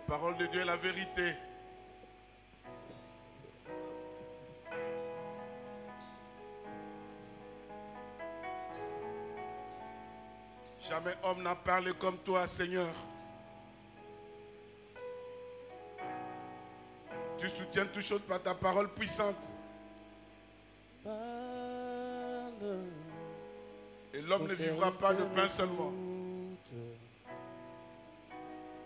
Parole de Dieu est la vérité. Jamais homme n'a parlé comme toi, Seigneur. Tu soutiens toutes choses par ta parole puissante. Et l'homme ne vivra pas de pain seulement,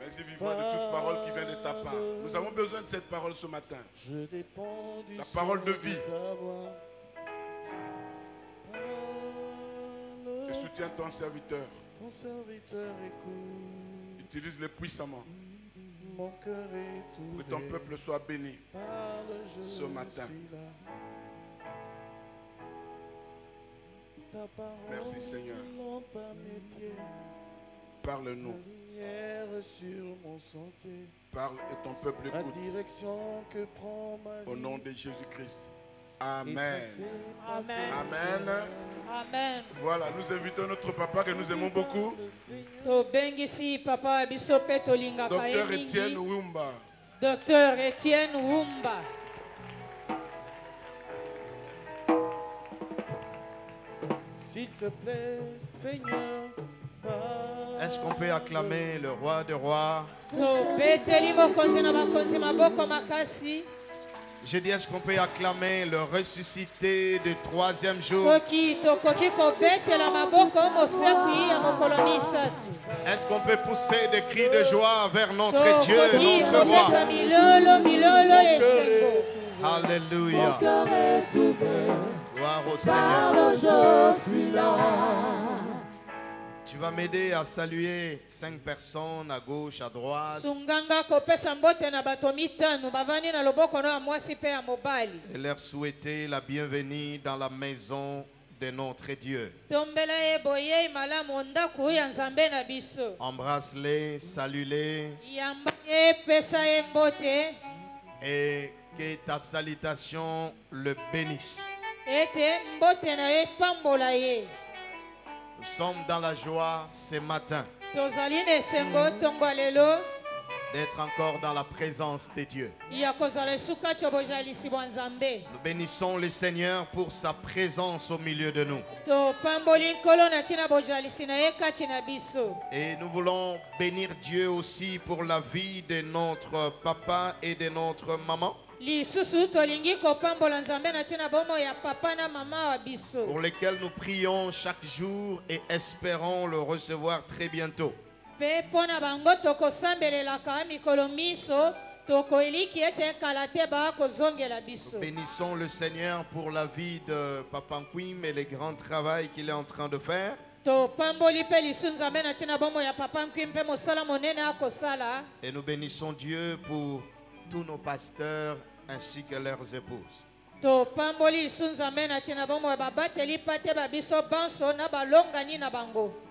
mais il vivra de toute parole qui vient de ta part. Nous avons besoin de cette parole ce matin. La parole de vie. Je soutiens ton serviteur. Utilise-le puissamment. Que ton peuple soit béni ce matin. Merci Seigneur. Parle-nous. Parle et ton peuple écoute. Au nom de Jésus-Christ. Amen. Amen. Amen. Amen. Voilà, nous invitons notre papa que nous aimons beaucoup. Docteur Étienne Wumba. Docteur Étienne Wumba. S'il te plaît, Seigneur. Est-ce qu'on peut acclamer le roi des rois? Je dis, est-ce qu'on peut acclamer le ressuscité du troisième jour? Est-ce qu'on peut pousser des cris de joie vers notre Dieu, notre roi? Alléluia. Gloire au Seigneur. Tu vas m'aider à saluer 5 personnes à gauche, à droite. Et leur souhaiter la bienvenue dans la maison de notre Dieu. Embrasse-les, salue-les. Et que ta salutation le bénisse. Nous sommes dans la joie ce matin d'être encore dans la présence de Dieu. Nous bénissons le Seigneur pour sa présence au milieu de nous. Et nous voulons bénir Dieu aussi pour la vie de notre papa et de notre maman, pour lesquels nous prions chaque jour et espérons le recevoir très bientôt. Nous bénissons le Seigneur pour la vie de Papa Nkwim et le grand travail qu'il est en train de faire. Et nous bénissons Dieu pour tous nos pasteurs ainsi que leurs épouses.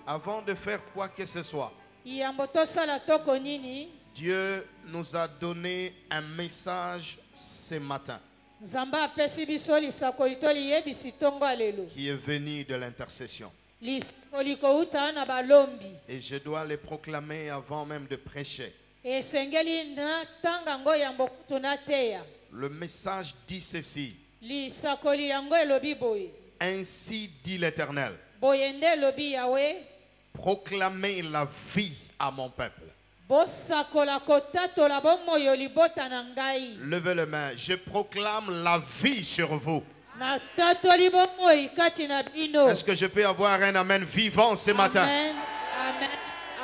Avant de faire quoi que ce soit, Dieu nous a donné un message ce matin qui est venu de l'intercession. Et je dois le proclamer avant même de prêcher. Le message dit ceci. Ainsi dit l'Éternel. Proclamez la vie à mon peuple. Levez les mains. Je proclame la vie sur vous. Est-ce que je peux avoir un amen vivant ce matin? Amen. Amen.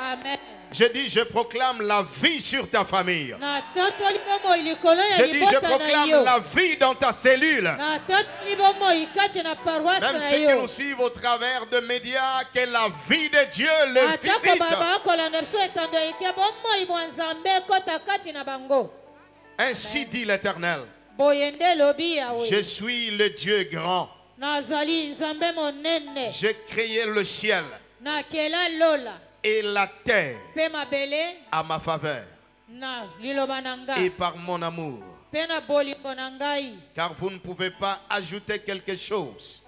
Amen. Je dis, je proclame la vie sur ta famille. Je dis, je proclame la vie dans ta cellule. Même ceux qui nous suivent au travers de médias, que la vie de Dieu le visite. Ainsi dit l'Éternel. Je suis le Dieu grand. J'ai créé le ciel et la terre à ma faveur et par mon amour. Car vous ne pouvez pas ajouter quelque chose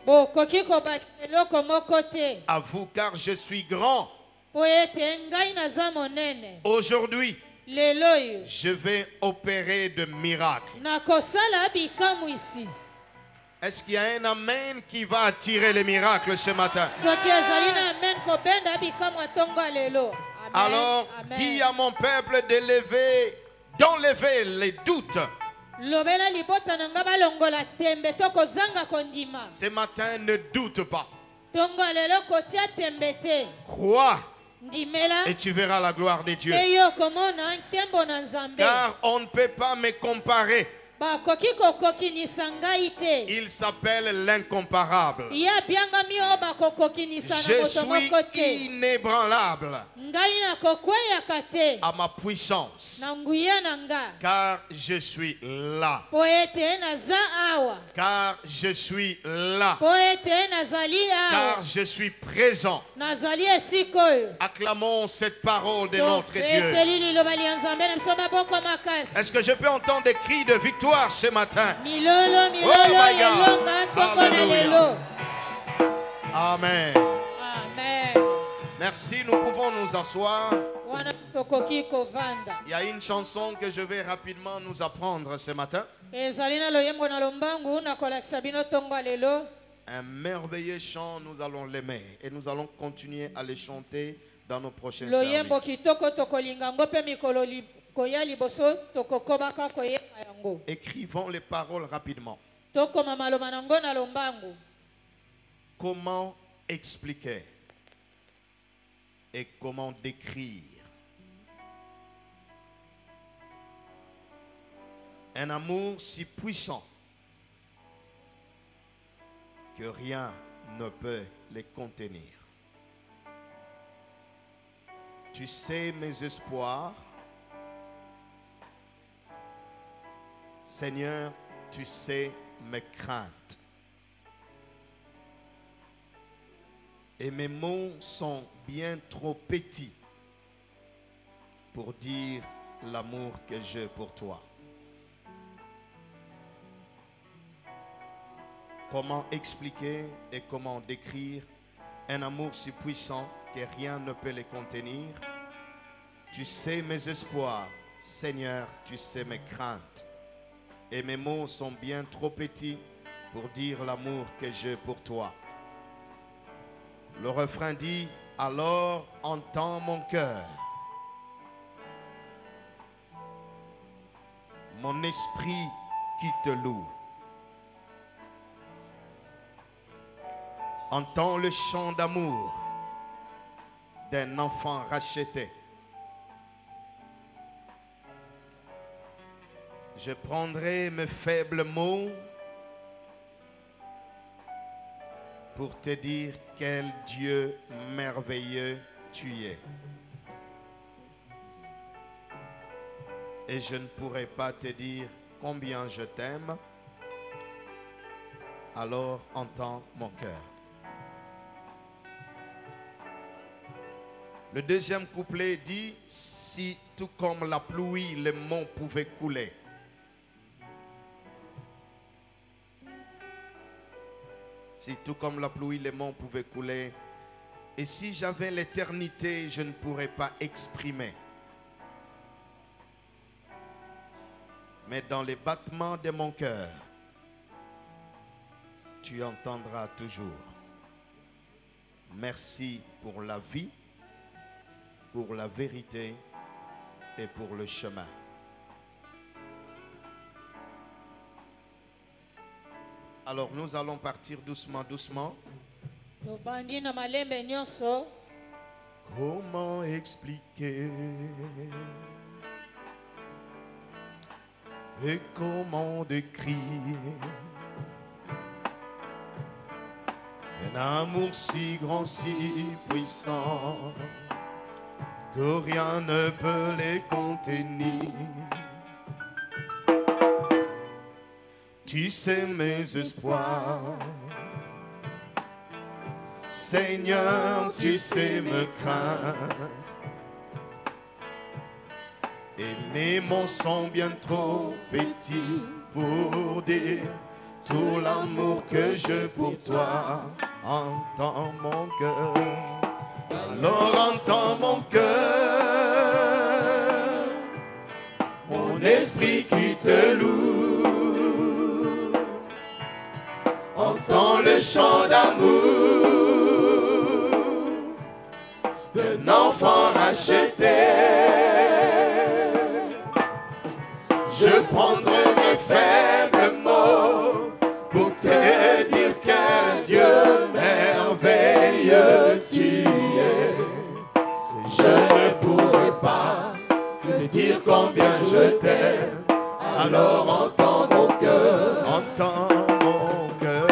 à vous, car je suis grand. Aujourd'hui, je vais opérer de miracles. Est-ce qu'il y a un amen qui va attirer les miracles ce matin? Alors, dis à mon peuple d'enlever les doutes. Ce matin, ne doute pas. Crois et tu verras la gloire de Dieu. Car on ne peut pas me comparer. Il s'appelle l'incomparable. Je suis inébranlable à ma puissance. Car je suis là. Car je suis là. Car je suis présent. Acclamons cette parole de notre Dieu. Est-ce que je peux entendre des cris de victoire ce matin? Oh my God. Hallelujah. Amen. Amen. Merci, nous pouvons nous asseoir. Il y a une chanson que je vais rapidement nous apprendre ce matin. Un merveilleux chant, nous allons l'aimer et nous allons continuer à le chanter dans nos prochains services. Écrivons les paroles rapidement. Comment expliquer et comment décrire un amour si puissant que rien ne peut les contenir? Tu sais mes espoirs, Seigneur, tu sais mes craintes. Et mes mots sont bien trop petits pour dire l'amour que j'ai pour toi. Comment expliquer et comment décrire un amour si puissant que rien ne peut le contenir? Tu sais mes espoirs, Seigneur, tu sais mes craintes. Et mes mots sont bien trop petits pour dire l'amour que j'ai pour toi. Le refrain dit, alors entends mon cœur. Mon esprit qui te loue. Entends le chant d'amour d'un enfant racheté. Je prendrai mes faibles mots pour te dire quel Dieu merveilleux tu es. Et je ne pourrai pas te dire combien je t'aime. Alors entends mon cœur. Le deuxième couplet dit, si tout comme la pluie, les monts pouvaient couler. Si tout comme la pluie, les monts pouvaient couler. Et si j'avais l'éternité, je ne pourrais pas exprimer. Mais dans les battements de mon cœur, tu entendras toujours. Merci pour la vie, pour la vérité et pour le chemin. Alors nous allons partir doucement, doucement. Comment expliquer et comment décrire un amour si grand, si puissant que rien ne peut les contenir. Tu sais mes espoirs, Seigneur, tu sais mes craintes. Et mes mots sont bien trop petits pour dire tout l'amour que j'ai pour toi. Entends mon cœur, alors entends mon cœur. chant d'amour d'un enfant racheté. Je prendrai mes faibles mots pour te dire quel Dieu merveilleux tu es. Je ne pourrai pas te dire combien je t'aime. Alors entends mon cœur, entends mon cœur.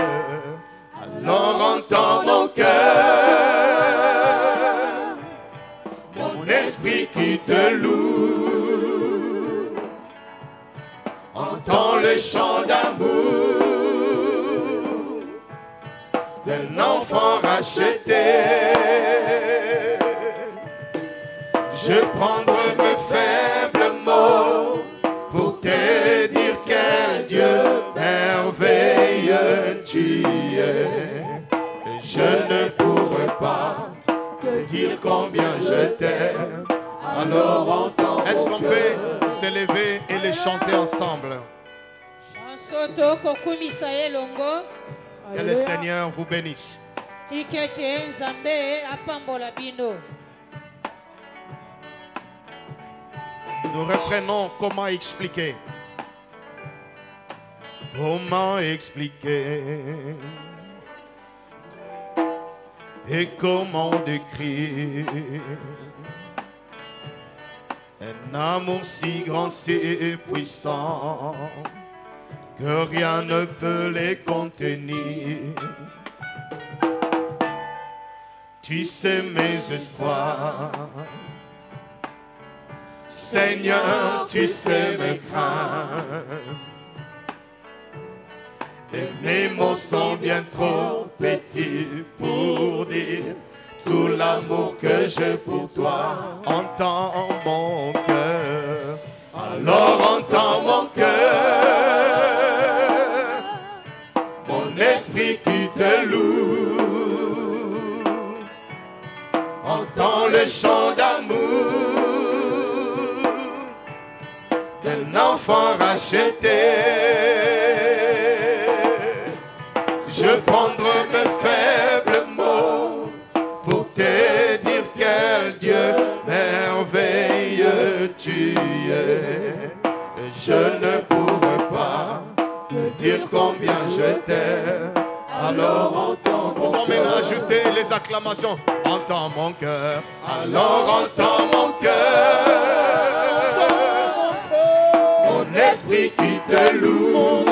Alors entends mon cœur, mon esprit qui te loue. Entends le chant d'amour d'un enfant racheté. Je prendrai mes faibles mots pour te dire quel Dieu merveilleux tu es. Je ne pourrai pas te dire combien je t'aime. Alors entends. Est-ce qu'on peut s'élever et les chanter ensemble? Que le Seigneur vous bénisse. Nous reprenons comment expliquer. Comment expliquer et comment décrire un amour si grand, si puissant que rien ne peut les contenir. Tu sais mes espoirs, Seigneur, tu sais mes craintes. Et mes mots sont bien trop petits pour dire tout l'amour que j'ai pour toi. Entends mon cœur, alors entends mon cœur, mon esprit qui te loue. Entends le chant d'amour d'un enfant racheté. Je prendrai mes faibles mots pour te dire quel Dieu merveilleux tu es. Je ne pourrai pas te dire combien je t'aime. Alors entends mon cœur. Pouvons maintenant ajouter les acclamations. Entends mon cœur. Alors entends mon cœur. Mon esprit qui te loue.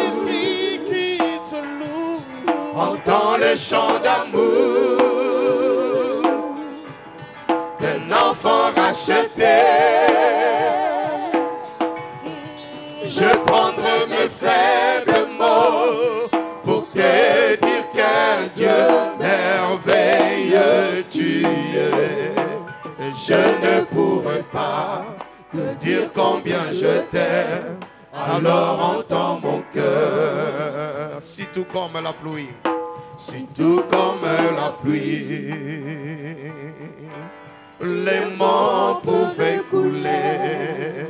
Entends le chant d'amour d'un enfant racheté. Je prendrai mes faibles mots pour te dire quel Dieu merveilleux tu es. Je ne pourrai pas te dire combien je t'aime. Alors entends mon cœur, si tout comme la pluie, si tout comme la pluie, les mots pouvaient couler.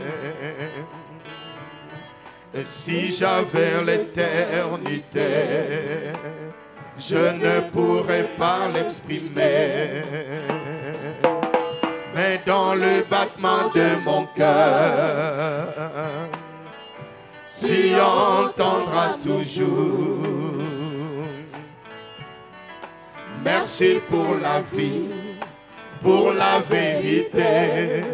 Et si j'avais l'éternité, je ne pourrais pas l'exprimer. Mais dans le battement de mon cœur, tu entendras toujours. Merci pour la vie, pour la vérité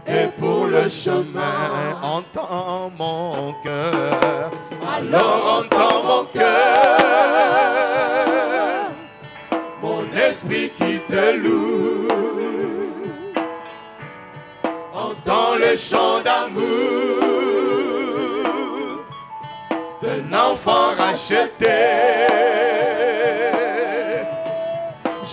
et pour le chemin. Entends mon cœur, alors entends mon cœur, mon esprit qui te loue. Entends le chant d'amour d'un enfant racheté.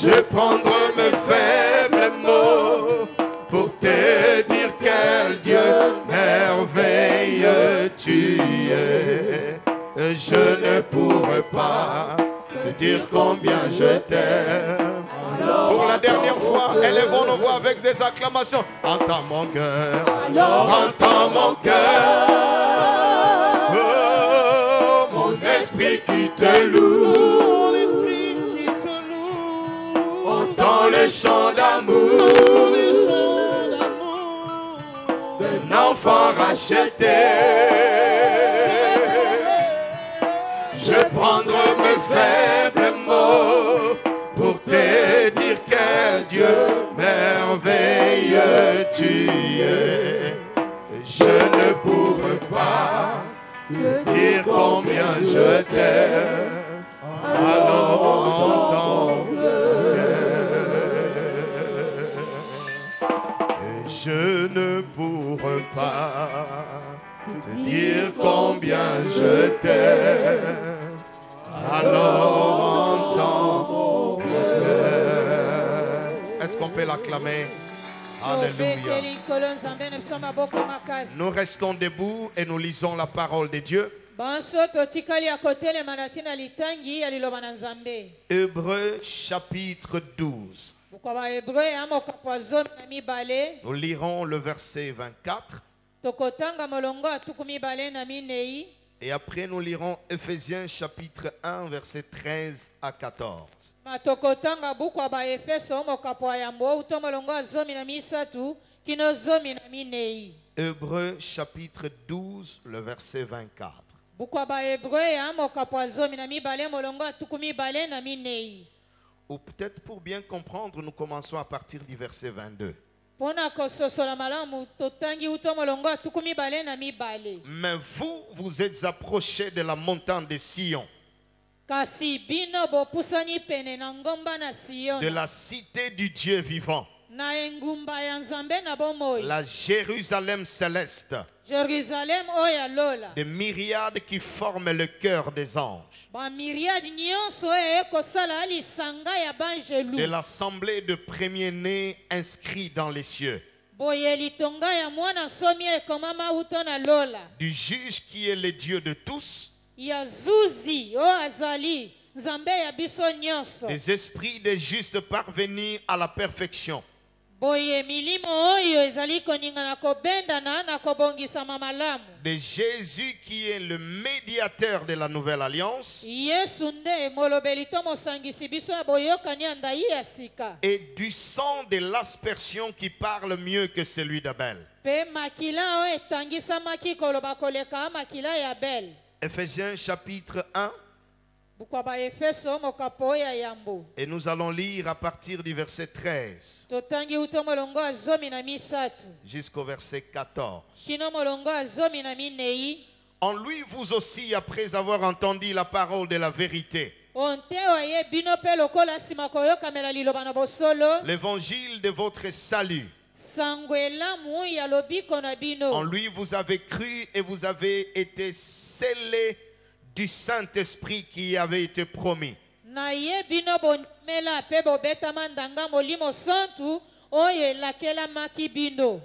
Je prendrai mes faibles mots pour te dire quel Dieu merveilleux tu es. Je ne pourrai pas te dire combien je t'aime. Pour la dernière fois, élevons nos voix avec des acclamations. Entends mon cœur, entends mon cœur. Oh, mon esprit qui te loue. le chant d'amour d'un enfant racheté. Je prendrai mes faibles mots pour te dire quel Dieu merveilleux tu es. Je ne pourrai pas te dire combien je t'aime. Alors entends-le. Je ne pourrai pas te dire combien je t'aime. Alors entends-le. Est-ce qu'on peut l'acclamer? Alléluia. Nous restons debout et nous lisons la parole de Dieu. Hébreux chapitre 12. Nous lirons le verset 24. Et après nous lirons Éphésiens chapitre 1 verset 13 à 14. Hébreux chapitre 12 le verset 24. Ou peut-être pour bien comprendre, nous commençons à partir du verset 22. Mais vous, vous êtes approchés de la montagne de Sion, de la cité du Dieu vivant, la Jérusalem céleste, des myriades qui forment le cœur des anges, de l'assemblée de premiers-nés inscrits dans les cieux, du juge qui est le Dieu de tous, des esprits des justes parvenus à la perfection, de Jésus qui est le médiateur de la nouvelle alliance, et du sang de l'aspersion qui parle mieux que celui d'Abel. Éphésiens chapitre 1. Et nous allons lire à partir du verset 13 jusqu'au verset 14. En lui, vous aussi, après avoir entendu la parole de la vérité, l'évangile de votre salut, en lui, vous avez cru et vous avez été scellés du Saint-Esprit qui avait été promis,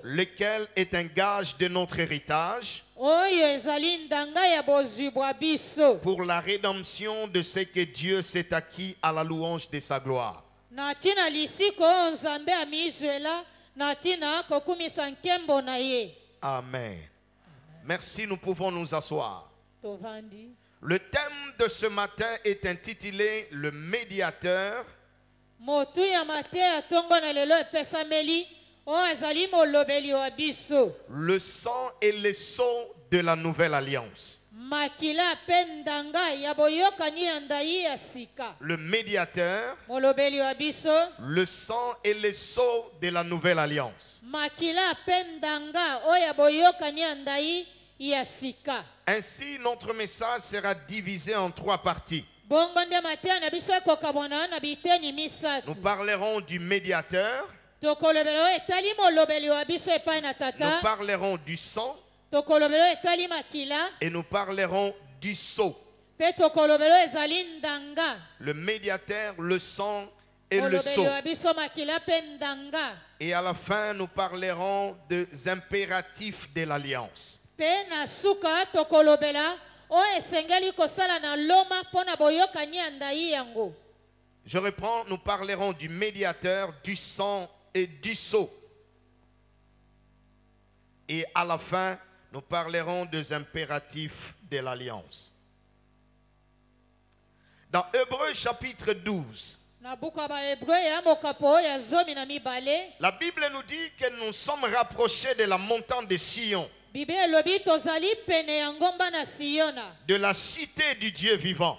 lequel est un gage de notre héritage pour la rédemption de ce que Dieu s'est acquis à la louange de sa gloire. Amen. Merci, nous pouvons nous asseoir. Le thème de ce matin est intitulé Le médiateur. Le sang et le sceau de la nouvelle alliance. Le médiateur, le sang et le sceau de la nouvelle alliance. Ainsi, notre message sera divisé en 3 parties. Nous parlerons du médiateur, nous parlerons du sang et nous parlerons du sceau. Le médiateur, le sang et le sceau. Et à la fin, nous parlerons des impératifs de l'alliance. Je reprends, nous parlerons du médiateur, du sang et du sceau. Et à la fin, nous parlerons des impératifs de l'alliance. Dans Hébreux chapitre 12, La Bible nous dit que nous sommes rapprochés de la montagne de Sion, de la cité du Dieu vivant,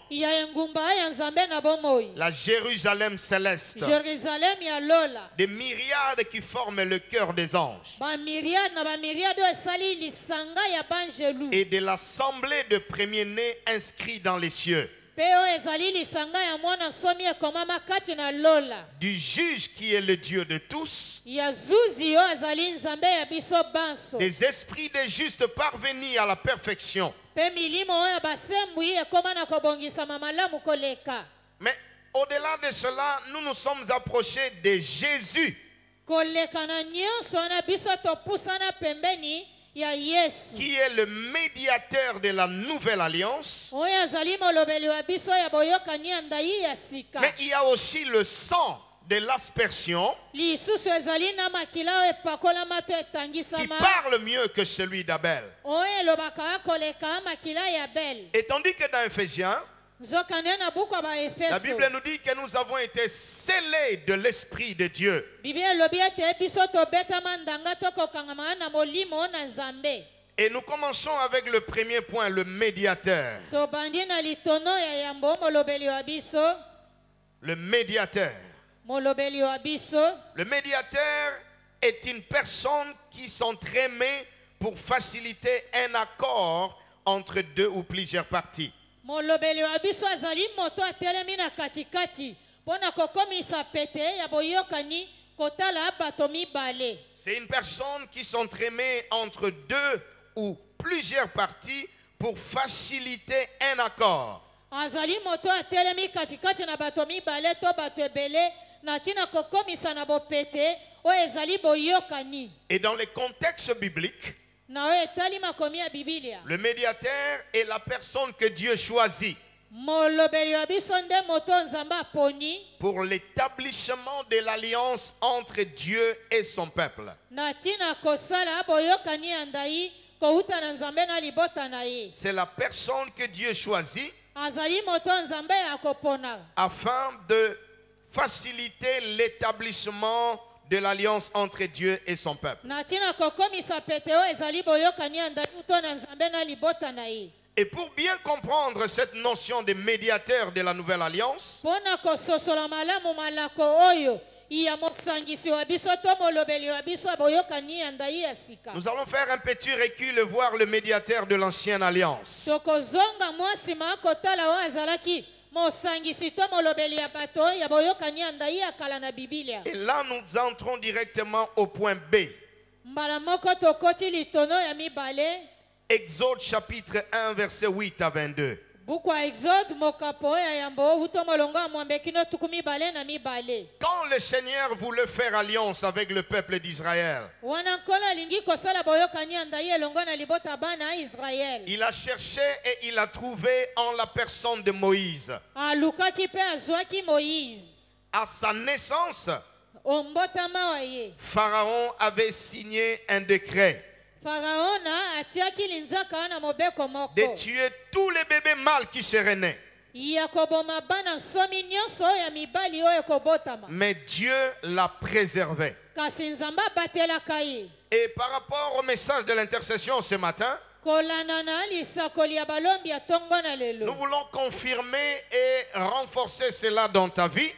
la Jérusalem céleste, des myriades qui forment le cœur des anges, et de l'assemblée de premiers-nés inscrits dans les cieux, du juge qui est le Dieu de tous, des esprits des justes parvenus à la perfection. Mais au-delà de cela, nous nous sommes approchés de Jésus, qui est le médiateur de la nouvelle alliance. Mais il y a aussi le sang de l'aspersion qui parle mieux que celui d'Abel. Et tandis que dans Éphésiens, la Bible nous dit que nous avons été scellés de l'Esprit de Dieu. Et nous commençons avec le premier point, le médiateur. Le médiateur. Le médiateur est une personne qui s'entremet pour faciliter un accord entre deux ou plusieurs parties. C'est une personne qui s'entremet entre deux ou plusieurs parties pour faciliter un accord. Et dans les contextes bibliques, le médiateur est la personne que Dieu choisit pour l'établissement de l'alliance entre Dieu et son peuple. C'est la personne que Dieu choisit afin de faciliter l'établissement de l'alliance entre Dieu et son peuple. Et pour bien comprendre cette notion de médiateur de la nouvelle alliance, nous allons faire un petit recul et voir le médiateur de l'ancienne alliance. Et là, nous entrons directement au point B. Exode chapitre 1, verset 8 à 22. Quand le Seigneur voulait faire alliance avec le peuple d'Israël, il a cherché et il a trouvé en la personne de Moïse. À sa naissance, Pharaon avait signé un décret de tuer tous les bébés mâles qui seraient nés. Mais Dieu l'a préservé. Et par rapport au message de l'intercession ce matin, nous voulons confirmer et renforcer cela dans ta vie.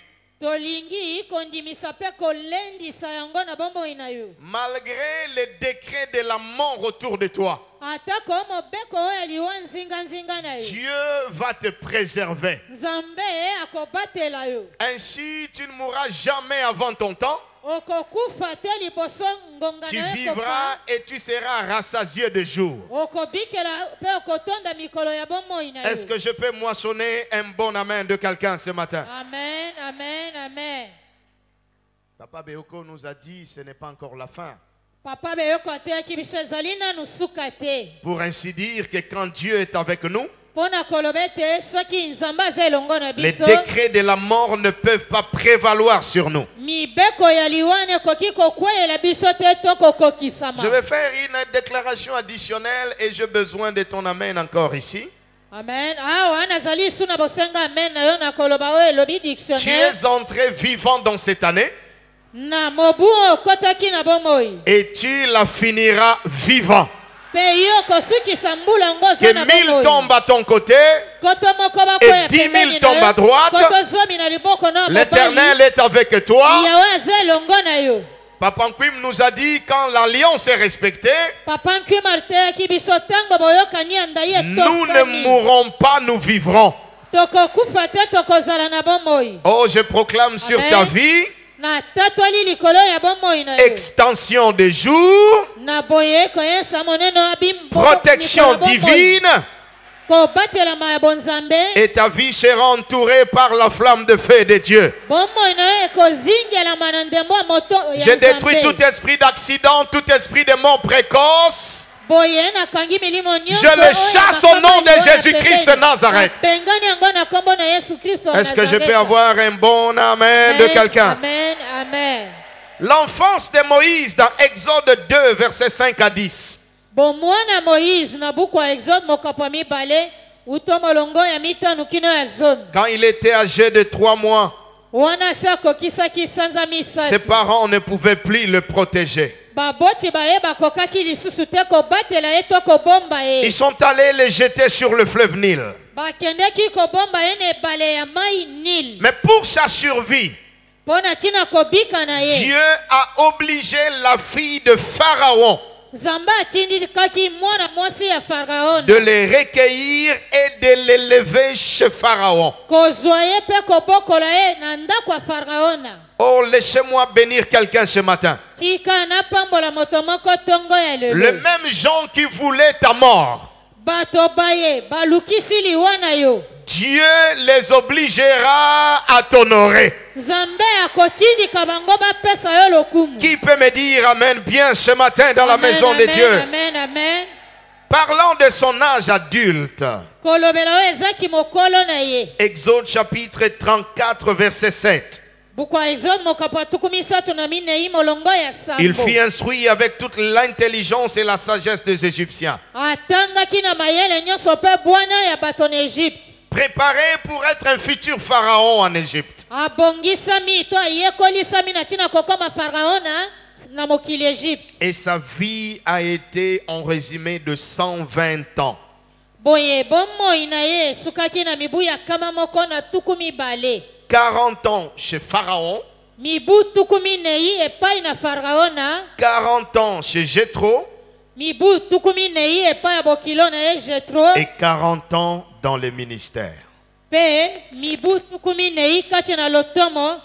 Malgré les décrets de la mort autour de toi, Dieu va te préserver. Ainsi, tu ne mourras jamais avant ton temps. Tu vivras et tu seras rassasié de jour. Est-ce que je peux moissonner un bon amen de quelqu'un ce matin? Amen, amen, amen. Papa Beoko nous a dit ce n'est pas encore la fin. Pour ainsi dire que quand Dieu est avec nous, les décrets de la mort ne peuvent pas prévaloir sur nous. Je vais faire une déclaration additionnelle et j'ai besoin de ton amen encore ici. Amen. Awa nazali suna bosenga amen na yo na koloba oyo elobi Tu dictionnaire. es entré vivant dans cette année Na mobu okotaki na bomoi. et tu la finiras vivant. Pe yo kosukisa mbula ngo Que za na 1000 bomoi. tombent à ton côté, Koto moko et bakoya 10 000 pembeni na tombent yo. à droite. Koto zomi na liboko na mobali. l'Éternel est avec toi. Yawe aza elongo na yo. Papa Nkwim nous a dit quand l'alliance est respectée, Papa nkima alteaki biso tango boyokani andai nous ne etosani. mourrons pas, nous vivrons. Tokokufa te tokozala na bomoi. Oh, je proclame sur Amen. ta vie Na tatoli likolo ya bomoi na yo. extension des jours, Na boye koyesa moneno abim. protection divine, Kobatelama ya bonzambe. et ta vie sera entourée par la flamme de feu de Dieu. Bomoi na yo ekozingelama na ndembo ya moto ya Je détruis Nzambe. tout esprit d'accident, tout esprit de mort précoce. Boye nakangi milimo nyonso Je le oyo chasse ya au nom de makambo ya Jésus-Christ de pembeni. Nazareth. Napengani yango na kombo na Yesu Kristo wa Est-ce que je Nazareth. peux avoir un bon amen de Amen, quelqu'un? Amen, amen. L'enfance de Moïse dans Exode 2, versets 5 à 10. Bomwana Moïse na buku ya Exode mokapo ya mibale uto molongo ya mitano kino ya zomi. Quand il était âgé de 3 mois, Wana se akokisaki sanza ses misato. parents ne pouvaient plus le protéger. Baboti baye bakokaki lisusu te kobatela ye to kobomba ye. Ils sont allés le jeter sur le fleuve Nil. Bakendeki kobomba ye na ebale ya mai Nil. Mais pour sa survie, Pona tina kobika na ye. Dieu a obligé la fille de Pharaon Zamba atindikaki mwana mwasi ya Faraona. de les recueillir et de l'élever chez Pharaon. Kozwa ye pe kobokola ye na ndako ya Faraona. Oh, laissez-moi bénir quelqu'un ce matin. Tika na pambola moto moko tongo ya Les lelo. mêmes gens qui voulaient ta mort, Bato baye balukisi liwa na yo. Dieu les obligera à t'honorer. Nzambe akotindika bango bapesa yo lokumu. Qui peut me dire amen bien ce matin dans la Amen, maison de amen, Dieu? Amen, amen. Parlant de son âge adulte, Kolobela oyo ezaki mokolo na ye. Exode chapitre 34, verset 7. Buku ya Exode mokapo ya tukumi misato na minei molongo ya Il sambo. fut instruit avec toute l'intelligence et la sagesse des Égyptiens, Atangaki na mayele nyonso mpe bwana ya bato na Egypte. préparé pour être un futur pharaon en Égypte. Abongisami to ayekolisami na ntina kokoma Faraona na mokili Egypte. Et sa vie a été en résumé de 120 ans. Boye bomoi na ye esukaki na mibu ya kama moko na tuku mibale. 40 ans chez Pharaon, Mibu tuku minei epai na Faraona. 40 ans chez Jéthro Mibu tuku minei epai ya bokilo na ye Jetro. et 40 ans dans le ministère. Pe mibu tuku minei kati na lotomo.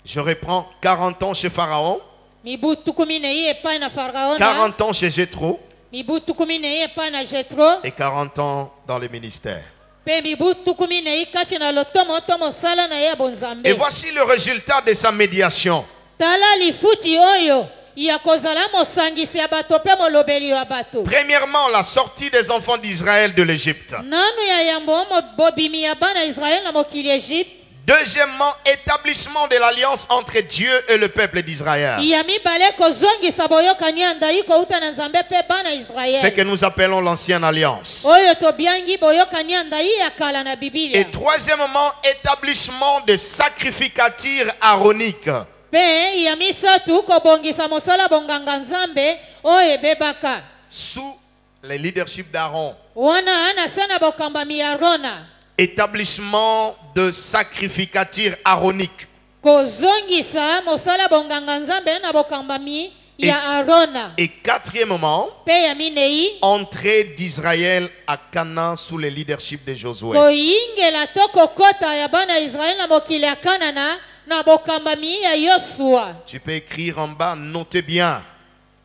Je reprends 40 ans chez Pharaon, Mibu tuku minei epai na Faraona. 40 ans chez Jéthro Mibu tuku minei epai na Jetro. et 40 ans dans le ministère. Pe mibu tuku minei kati na lotomo to mosala na ye bonzambe. Et voici le résultat de sa médiation. Tala lifuti oyo ya kozala mosangisi ya bato pe molobeli ya bato. Premièrement, la sortie des enfants d'Israël de l'Égypte. Nanu ya yambo bobimi ya bana Israël na mokili Egypte. Deuxièmement, établissement de l'alliance entre Dieu et le peuple d'Israël. Ya mibale kozongisa boyokani andai kouta na Nzambe pe bana Ce Israël. que nous appelons l'ancienne alliance. Oyo tobiangi boyokani andai ya kala na Biblia. Et troisièmement, établissement des sacrificatures aaroniques. Pe ya misatu kobongisa mosala bonganga Nzambe oyo ebebaka. Sous le leadership d'Aaron. Wana ana sana bokambami ya Arona. Établissement de sacrificatures aaroniques. Kozongisa mosala bonganga Nzambe na bokambami ya Arona. Et quatrièmement, Pe ya minei entrée d'Israël à Canaan sous le leadership de Josué. koyingela to kokota ya bana Israël na mokili ya Kanana na bokambami ya Yosua. Tu peux écrire en bas, notez bien.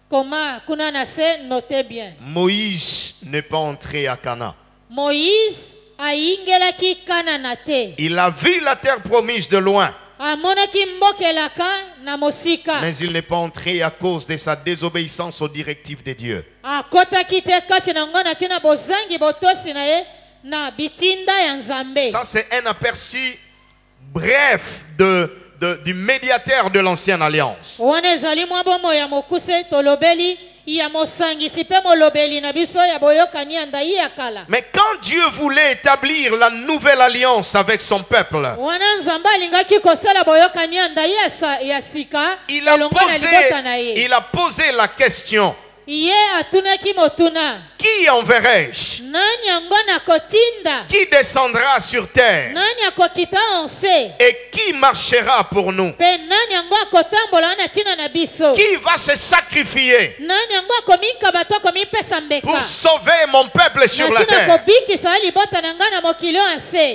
Koma kuna na se notez bien. Moïse n'est pas entré à Canaan. Moïse ayingelaki Kanana te. Il a vu la terre promise de loin, Amonaki mbokelaka na mosika. mais il n'est pas entré à cause de sa désobéissance aux directives de Dieu. Akotaki te kati na ngo na tina bozangi botosi na ye na bitinda ya Nzambe. Ça, c'est un aperçu bref du médiateur de l'ancienne alliance. Wana ezali mwa bomo ya mokuse tolobeli Mais quand Dieu voulait établir la nouvelle alliance avec son peuple, il a posé la question: qui enverrai-je? Qui descendra sur terre? Et qui marchera pour nous? Qui va se sacrifier pour sauver mon peuple sur la terre?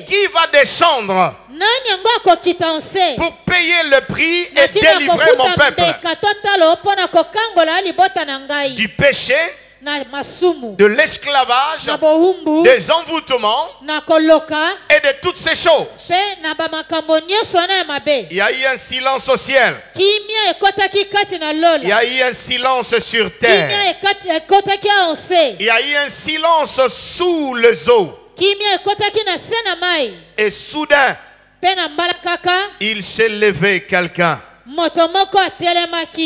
Qui va descendre pour payer le prix et délivrer mon peuple du péché, de l'esclavage, des envoûtements et de toutes ces choses? Il y a eu un silence au ciel. Il y a eu un silence sur terre. Il y a eu un silence sous les eaux. Et soudain, il s'est levé quelqu'un.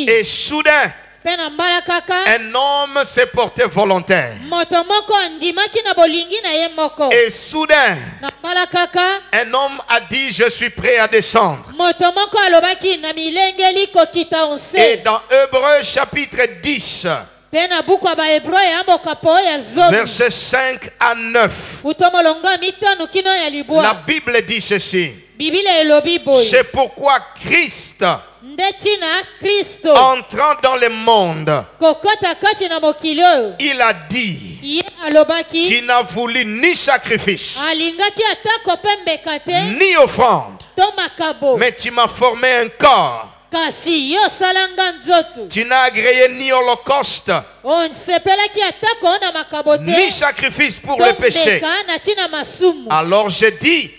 Et soudain, un homme s'est porté volontaire. Et soudain, un homme a dit: je suis prêt à descendre. Et dans Hébreux chapitre 10, versets 5 à 9, la Bible dit ceci: c'est pourquoi Christ, entrant dans le monde, il a dit: tu n'as voulu ni sacrifice, ni offrande, mais tu m'as formé un corps. Tu n'as agréé ni holocauste, ni sacrifice pour le péché. Alors je dis: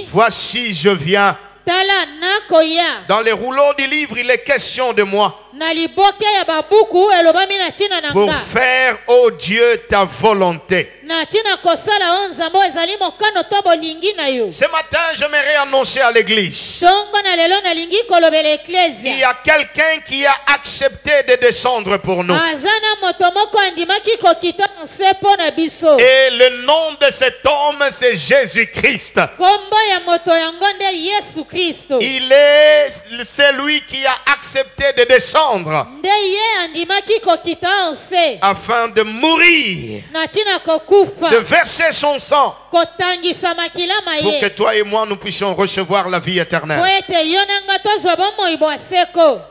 voici je viens. Dans les rouleaux du livre, il est question de moi, pour faire, ô Dieu, ta volonté. Ce matin, j'aimerais annoncer à l'église: il y a quelqu'un qui a accepté de descendre pour nous. Et le nom de cet homme, c'est Jésus-Christ. Il est celui qui a accepté de descendre afin de mourir, de verser son sang, pour que toi et moi nous puissions recevoir la vie éternelle.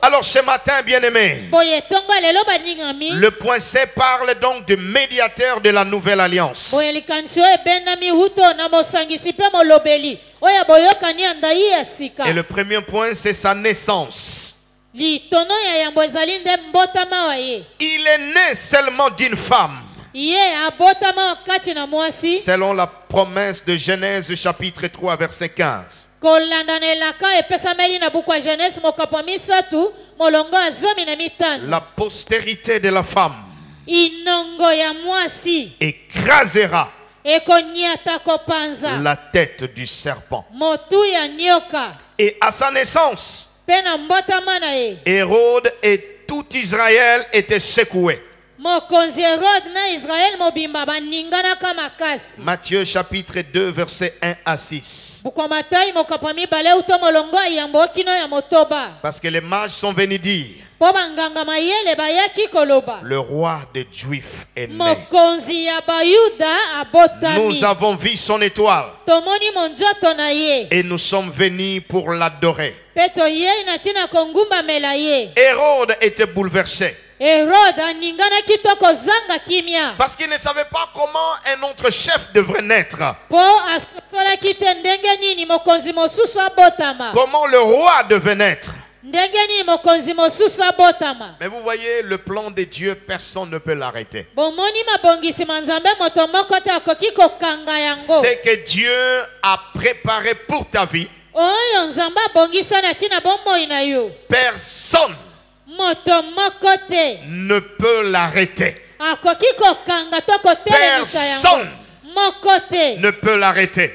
Alors ce matin, bien-aimé, le point C parle donc du médiateur de la nouvelle alliance. Et le premier point, c'est sa naissance. Il est né seulement d'une femme, selon la promesse de Genèse chapitre 3 verset 15. La postérité de la femme écrasera la tête du serpent. Et à sa naissance, Hérode et tout Israël étaient secoués. Matthieu chapitre 2 versets 1 à 6. Parce que les mages sont venus dire: le roi des Juifs est né. Nous avons vu son étoile et nous sommes venus pour l'adorer. Hérode était bouleversé, parce qu'il ne savait pas comment un autre chef devrait naître. Comment le roi devait naître. Mais vous voyez, le plan de Dieu, personne ne peut l'arrêter. C'est que Dieu a préparé pour ta vie, personne ne peut l'arrêter. Personne ne peut l'arrêter.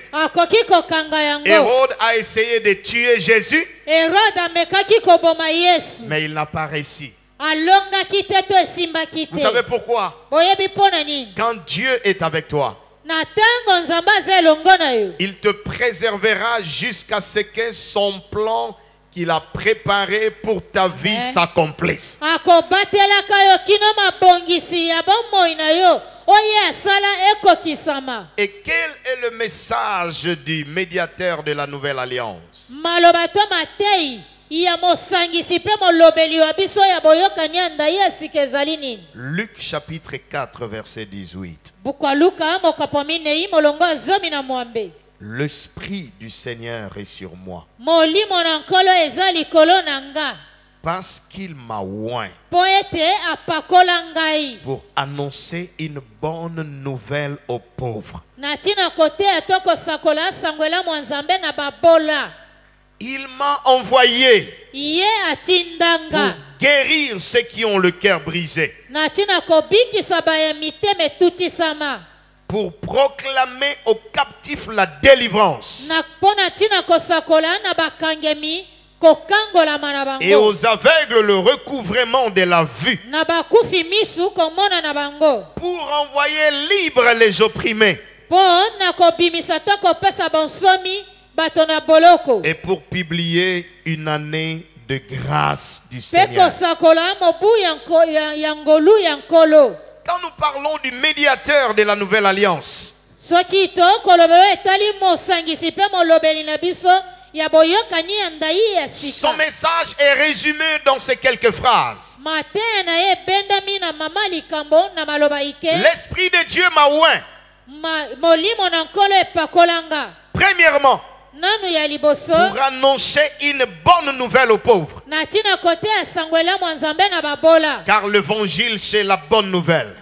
Hérode a essayé de tuer Jésus, mais il n'a pas réussi. alongaki te to esimbaki Vous te. savez pourquoi? Boyebi mpona nini? Quand Dieu est avec toi, Na ntango nzambe aza elongo na yo, il te préservera jusqu'à ce que son plan qu'il a préparé pour ta vie s'accomplisse. akobatelaka yo kino mabongisi ya bomoi na yo oyo asala ekokisama. Et quel est le message du médiateur de la nouvelle alliance? Maloba to matei ya mosangisi mpe molobeli wa biso ya boyokani ya ndai ya sika ezali nini? Luc chapitre 4 verset 18. Buku ya Luka mokapo minei molongo ya zomi na mwambe. L'esprit du Seigneur est sur moi, Molimo na nkolo eza likolo na nga parce qu'il m'a oint mpo ete apakola ngai pour annoncer une bonne nouvelle aux pauvres. na ntina koteya to kosakola sango elamu ya nzambe na babola. Il m'a envoyé Ye pour atindanga guérir ceux qui ont le cœur brisé, na ntina kobikisa baya mitema etutisama, pour proclamer aux captifs la délivrance na mpo na ntina kosakola na bakangemi kokangolama na et bango, aux aveugles le recouvrement de la vue, na bakufi misu komona na bango, pour envoyer libres les opprimés mpo na kobimisa to kopesa bonsomi bato na boloko, et pour publier une année de grâce du mpe Seigneur. kosakola mobu ya ngolu ya nkolo. Quand nous parlons du médiateur de la nouvelle alliance, Soki to kolobelo etali mosangisi mpe molobeli na biso ya boyokani ya ndai ya son sika. message est résumé dans ces quelques phrases. Mateya na ye ebendami na mama likambo na maloba ike. L'Esprit de Dieu m'a oint. Molimo na nkolo epakolanga. Premièrement, Nanu ya liboso pour annoncer une bonne nouvelle aux pauvres. na ntina koteya sango elamu ya nzambe na babola. Car l'évangile, c'est la bonne nouvelle.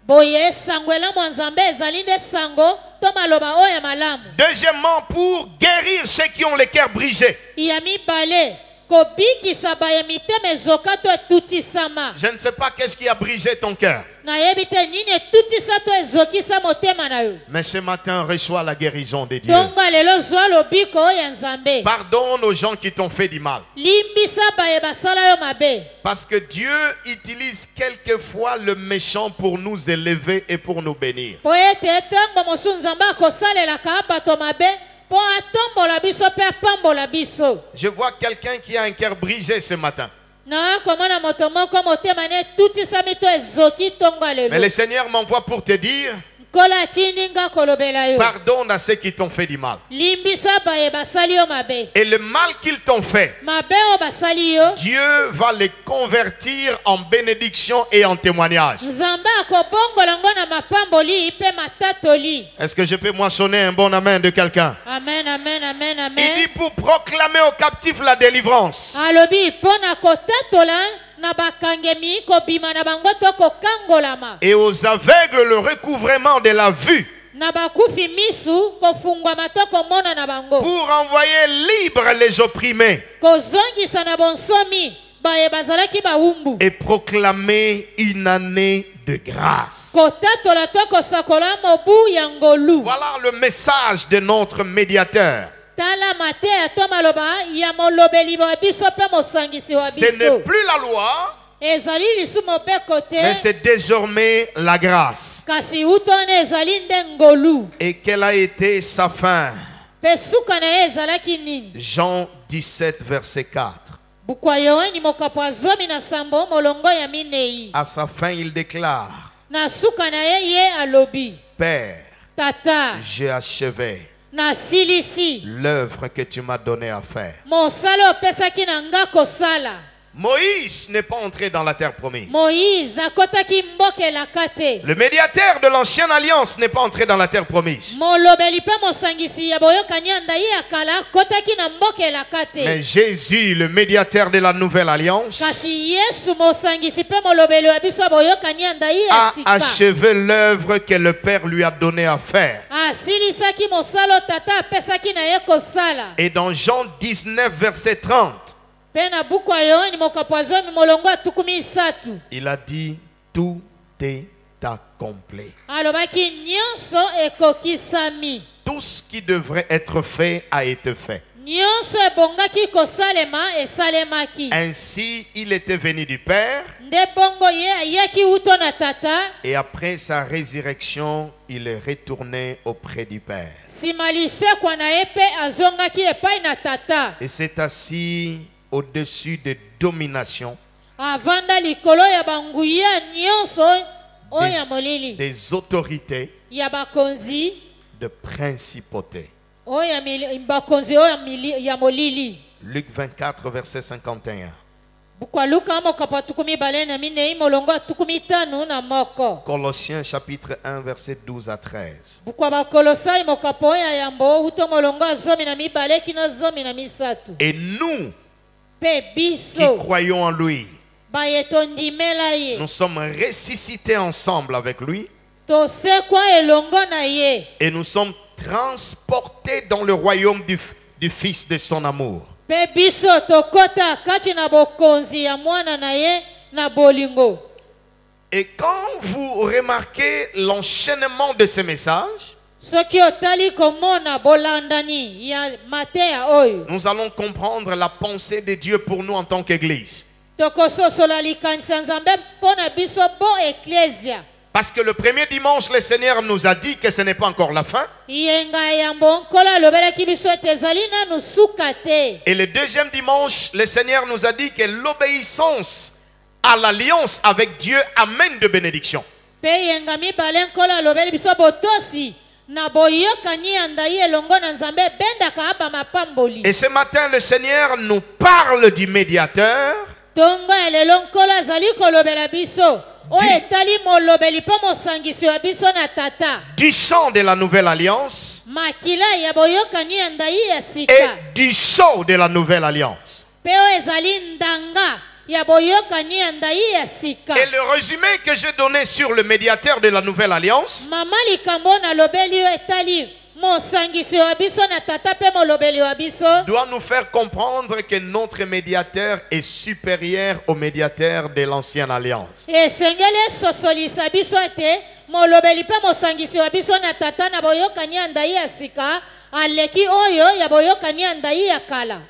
Boye sango elamu ya nzambe ezali nde sango to maloba oyo ya malamu. Deuxièmement, pour guérir ceux qui ont le cœur brisé. Ya mibale kobikisa baya mitema ezoka to etutisama. Je ne sais pas qu'est-ce qui a brisé ton cœur. Nayebi te nini etutisa to ezokisa motema na yo. Mais ce matin, reçois la guérison de Dieu. Tonga lelo zwa lobiko oyo ya nzambe. Pardonne aux gens qui t'ont fait du mal. Limbisa baye basala yo mabe. Parce que Dieu utilise quelquefois le méchant pour nous élever et pour nous bénir. Po ete ntango mosu nzambe akosalelaka bato mabe po atombola biso mpe apambola biso. Je vois quelqu'un qui a un cœur brisé ce matin. Na komona moto moko motema ne etutisami to ezoki tonga Mais lelo. le Seigneur m'envoie pour te dire, Nkolo atindi nga kolobela yo. pardonne à ceux qui t'ont fait du mal. Limbisa baye basali yo mabe. Et le mal qu'ils t'ont fait, Mabe o basali yo. Dieu va les convertir en bénédiction et en témoignage. Nzambe akobongola ngo na mapamboli mpe matatoli. Est-ce que je peux moissonner un bon amen de quelqu'un? Amen, amen, amen, Il amen. dit pour proclamer aux captifs la délivrance Alobi pona kotatola na bakangemi kobima na bango to kokangolama. et aux aveugles le recouvrement de la vue, Na bakufi misu kofungwama to komona na bango. pour envoyer libres les opprimés Kozongisa na bonsomi baye bazalaki bawumbu. et proclamer une année de grâce. Kotatola to kosakola mobu ya ngolu. Voilà le message de notre médiateur. Tala mateya to maloba ya molobeli wa biso pe mosangisi wa Ce n'est biso. plus la loi, Ezali lisu mobeko mais te. c'est désormais la grâce. Kasi utone ezali nde ngolu. Et quelle a été sa fin? Pe suka na ye ezalaki nini? Jean 17, verset 4. Bukwa Yohani mokapo ya zomi na sambo molongo ya minei. À sa fin, il déclare, Na suka na ye ye alobi. Père, Tata, j'ai achevé na silisi. l'œuvre que tu m'as donné à faire. Mosala opesaki na nga kosala. Moïse n'est pas entré dans la terre promise. Moïse akotaki mboka elaka te. Le médiateur de l'ancienne alliance n'est pas entré dans la terre promise. Molobeli mpe mosangisi ya boyokani ya ndai ya kala akotaki na mboka elaka te. Mais Jésus, le médiateur de la nouvelle alliance, Kasi Yesu mosangisi mpe molobeli wa biso ya boyokani ya ndai ya a sika. achevé l'œuvre que le Père lui a donnée à faire. Asilisaki mosala oyo tata apesaki na ye kosala. Et dans Jean 19, verset 30, Pe na buku ya Yohani mokapo ya zomi molongo ya tukumi isatu. il a dit, tout est accompli. Alobaki nyonso ekokisami. Tout ce qui devrait être fait a été fait. nyonso ebongaki kosalema esalemaki. Ainsi, il était venu du Père. Nde bongo ye ayaki uto na tata. Et après sa résurrection, il est retourné auprès du Père. Sima lisekwa na ye mpe azongaki epai na tata. Et s'est assis au-dessus des dominations, Avanda likolo ya banguya nyonso oyo ya molili. des autorités, Ya bakonzi de principautés. oyo ya bakonzi oyo ya molili. Luc 24, verset 51. Bukwa Luka mokapa tukumi balena minei molongo tukumi tanu na moko. Colossiens chapitre 1, verset 12 à 13. Bukwa bakolosai mokapo ya yambo uto molongo azomi na mibale kino zomi na misatu. Et nous Pe qui biso croyons en lui, bayetondimela ye. nous sommes ressuscités ensemble avec lui Tosekwa elongo na ye. et nous sommes transportés dans le royaume du Fils de son amour. Pe biso tokota kati na bokonzi ya mwana na ye na bolingo. Et quand vous remarquez l'enchaînement de ces messages, Soki otali komona bolandani ya Matea oyo. nous allons comprendre la pensée de Dieu pour nous en tant qu'Église. Tokososola likanisa nzambe mpona biso bo eklesia. Parce que le premier dimanche, le Seigneur nous a dit que ce n'est pas encore la fin. Yenga yambo nkola alobelaki biso ete ezali nanu suka te. Et le deuxième dimanche, le Seigneur nous a dit que l'obéissance à l'alliance avec Dieu amène de bénédictions. Pe yenga mibale nkola alobeli biso botosi na boyokani ya ndai elongo na nzambe bendaka aba mapamboli. Et ce matin, le Seigneur nous parle du médiateur, Tongo elelo nkola azali kolobela biso oyo etali molobeli mpo mosangisi wa biso na tata. du sang de la nouvelle alliance Makila ya boyokani ya ndai ya et sika. du sceau de la nouvelle alliance. Pe oyo ezali ndanga ya boyokani ya ndai ya sika. Et le résumé que j'ai donné sur le médiateur de la nouvelle alliance Mama likambo na lobeli oyo etali mosangisi wa biso na tata pe molobeli wa biso. doit nous faire comprendre que notre médiateur est supérieur au médiateur de l'ancienne alliance. Esengeli sosolisa biso ete molobeli pe mosangisi wa biso na tata na boyokani ya ndai ya sika aleki oyo ya boyokani ya ndai ya kala.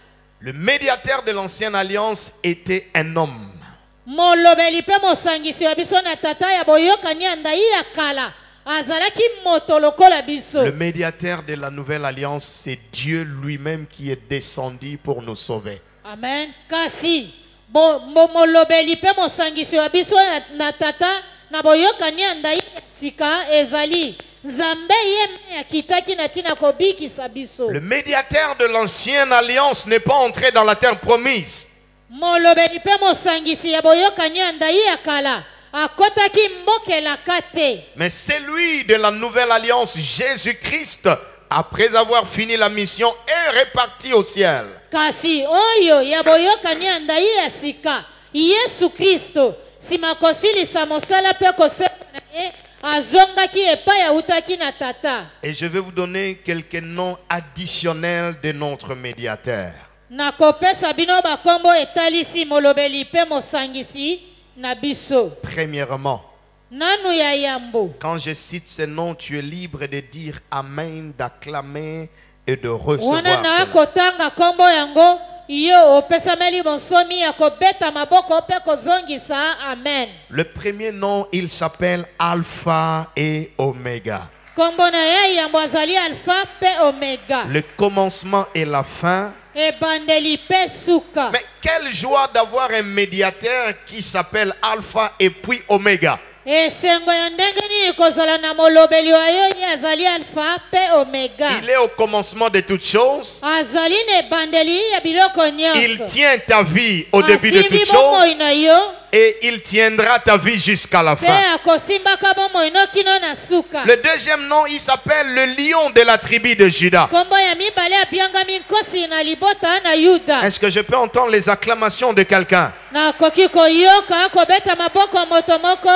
Le médiateur de l'ancienne alliance était un homme. Molobeli pe mosangisi wa biso na tata ya boyokani ya ndai ya kala azalaki moto lokola biso. Le médiateur de la nouvelle alliance, c'est Dieu lui-même qui est descendu pour nous sauver. Amen. Kasi molobeli pe mosangisi wa biso na tata na boyokani ya ndai ya sika ezali nzambe ye ya kitaki na tina kobikisa biso. Le médiateur de l'ancienne alliance n'est pas entré dans la terre promise. Molobeli pe mosangisi ya boyokani ya ndai ya kala akotaki mbokelaka te. Mais celui de la nouvelle alliance, Jésus-Christ, après avoir fini la mission, est reparti au ciel. Kasi oyo ya boyokani ya ndai ya sika Yesu Kristo sima kosilisa mosala pe kosala na ye azongaki epai autaki na tata. Et je vais vous donner quelques noms additionnels de notre médiateur. Nakopesa bino bakombo etalisi molobeli pe mosangisi na biso. Premièrement, Nanu ya yambo. quand je cite ces noms, tu es libre de dire Amen, d'acclamer et de recevoir Wana na cela. kotanga kombo yango yo opesameli bonsomi ya kobeta maboko pe kozongisa amen. Le premier nom, il s'appelle Alpha et Oméga. Kombo na ye yambo azali alpha pe omega. Le commencement et la fin. Ebandeli pe suka. Mais quelle joie d'avoir un médiateur qui s'appelle Alpha et puis Oméga. Esengo ya ndenge nini kozala na molobeli wa yo ye azali alpha pe omega. Il est au commencement de toutes choses. Azali ne bandeli ya biloko Il nyonso. tient ta vie au début de Asimbi toutes bomoi choses. na yo Et il tiendra ta vie jusqu'à la pe fin. akosimbaka bomoi no kino na suka. Le deuxième nom, il s'appelle le lion de la tribu de Juda. Kombo ya mibale apiangami nkosi na libota na Yuda. Est-ce que je peux entendre les acclamations de quelqu'un? Na koki koyoka kobeta maboko moto moko.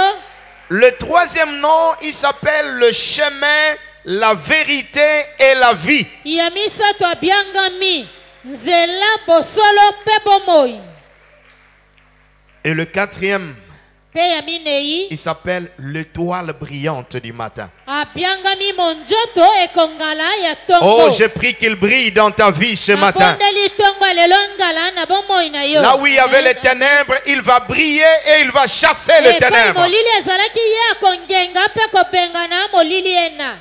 Le troisième nom, il s'appelle le chemin, la vérité et la vie. Ya misato abiangami nzela bosolo pe bomoi. Et le quatrième, Il s'appelle l'étoile brillante du matin. Oh, je prie qu'il brille dans ta vie ce matin. Là où il y avait les ténèbres, il va briller et il va chasser les ténèbres.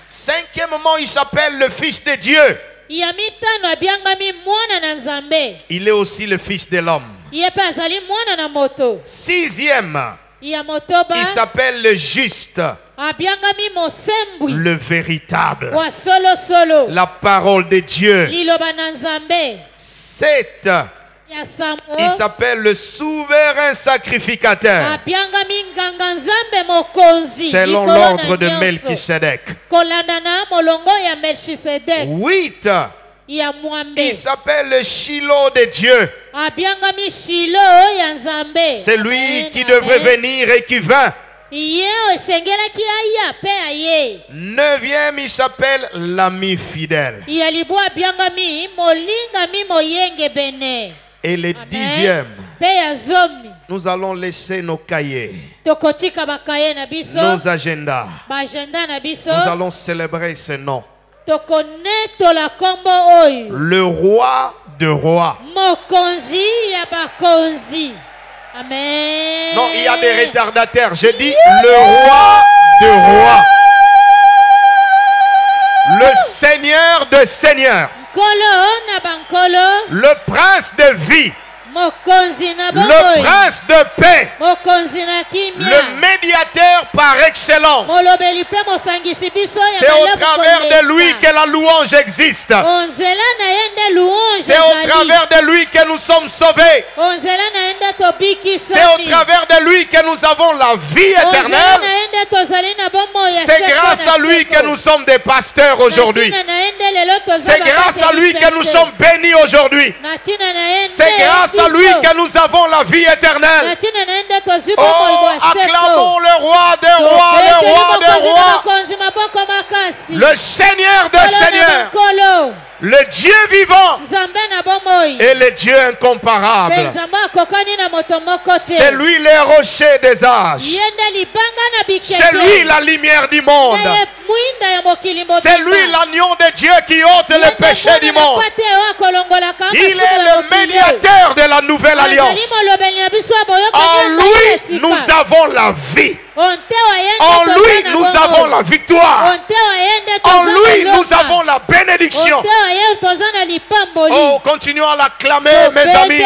Cinquièmement, il s'appelle le Fils de Dieu. Il est aussi le Fils de l'homme. Sixième, il s'appelle le juste, le véritable, la parole de Dieu. 7, il s'appelle le souverain sacrificateur, selon l'ordre de Melchisedec. 8, il s'appelle le Shiloh de Dieu. C'est lui qui devrait venir et qui vint. 9e, il s'appelle l'ami fidèle. Et le 10e, nous allons laisser nos cahiers, nos agendas. Nous allons célébrer ce nom. Le roi de rois. Amen. Non, il y a des retardataires. Je dis le roi de rois. Le Seigneur de seigneurs. Le prince de vie. Le prince de paix. Le médiateur par excellence. C'est au travers de lui que la louange existe. C'est au travers de lui que nous sommes sauvés. C'est au travers de lui que nous avons la vie éternelle. C'est grâce à lui que nous sommes des pasteurs aujourd'hui. C'est grâce à lui que nous sommes bénis aujourd'hui. C'est grâce à lui que nous avons la vie éternelle. Oh, acclamons le roi des rois, le roi des rois, le Seigneur des seigneurs, le Dieu vivant et le Dieu incomparable. C'est lui le rocher des âges. C'est lui la lumière du monde. C'est lui l'agneau de Dieu qui ôte le péché du monde. Il est le médiateur de la nouvelle alliance. En lui, nous avons la vie. En lui, nous avons la victoire. En lui, nous avons la bénédiction. Oh, continuons à l'acclamer, mes amis.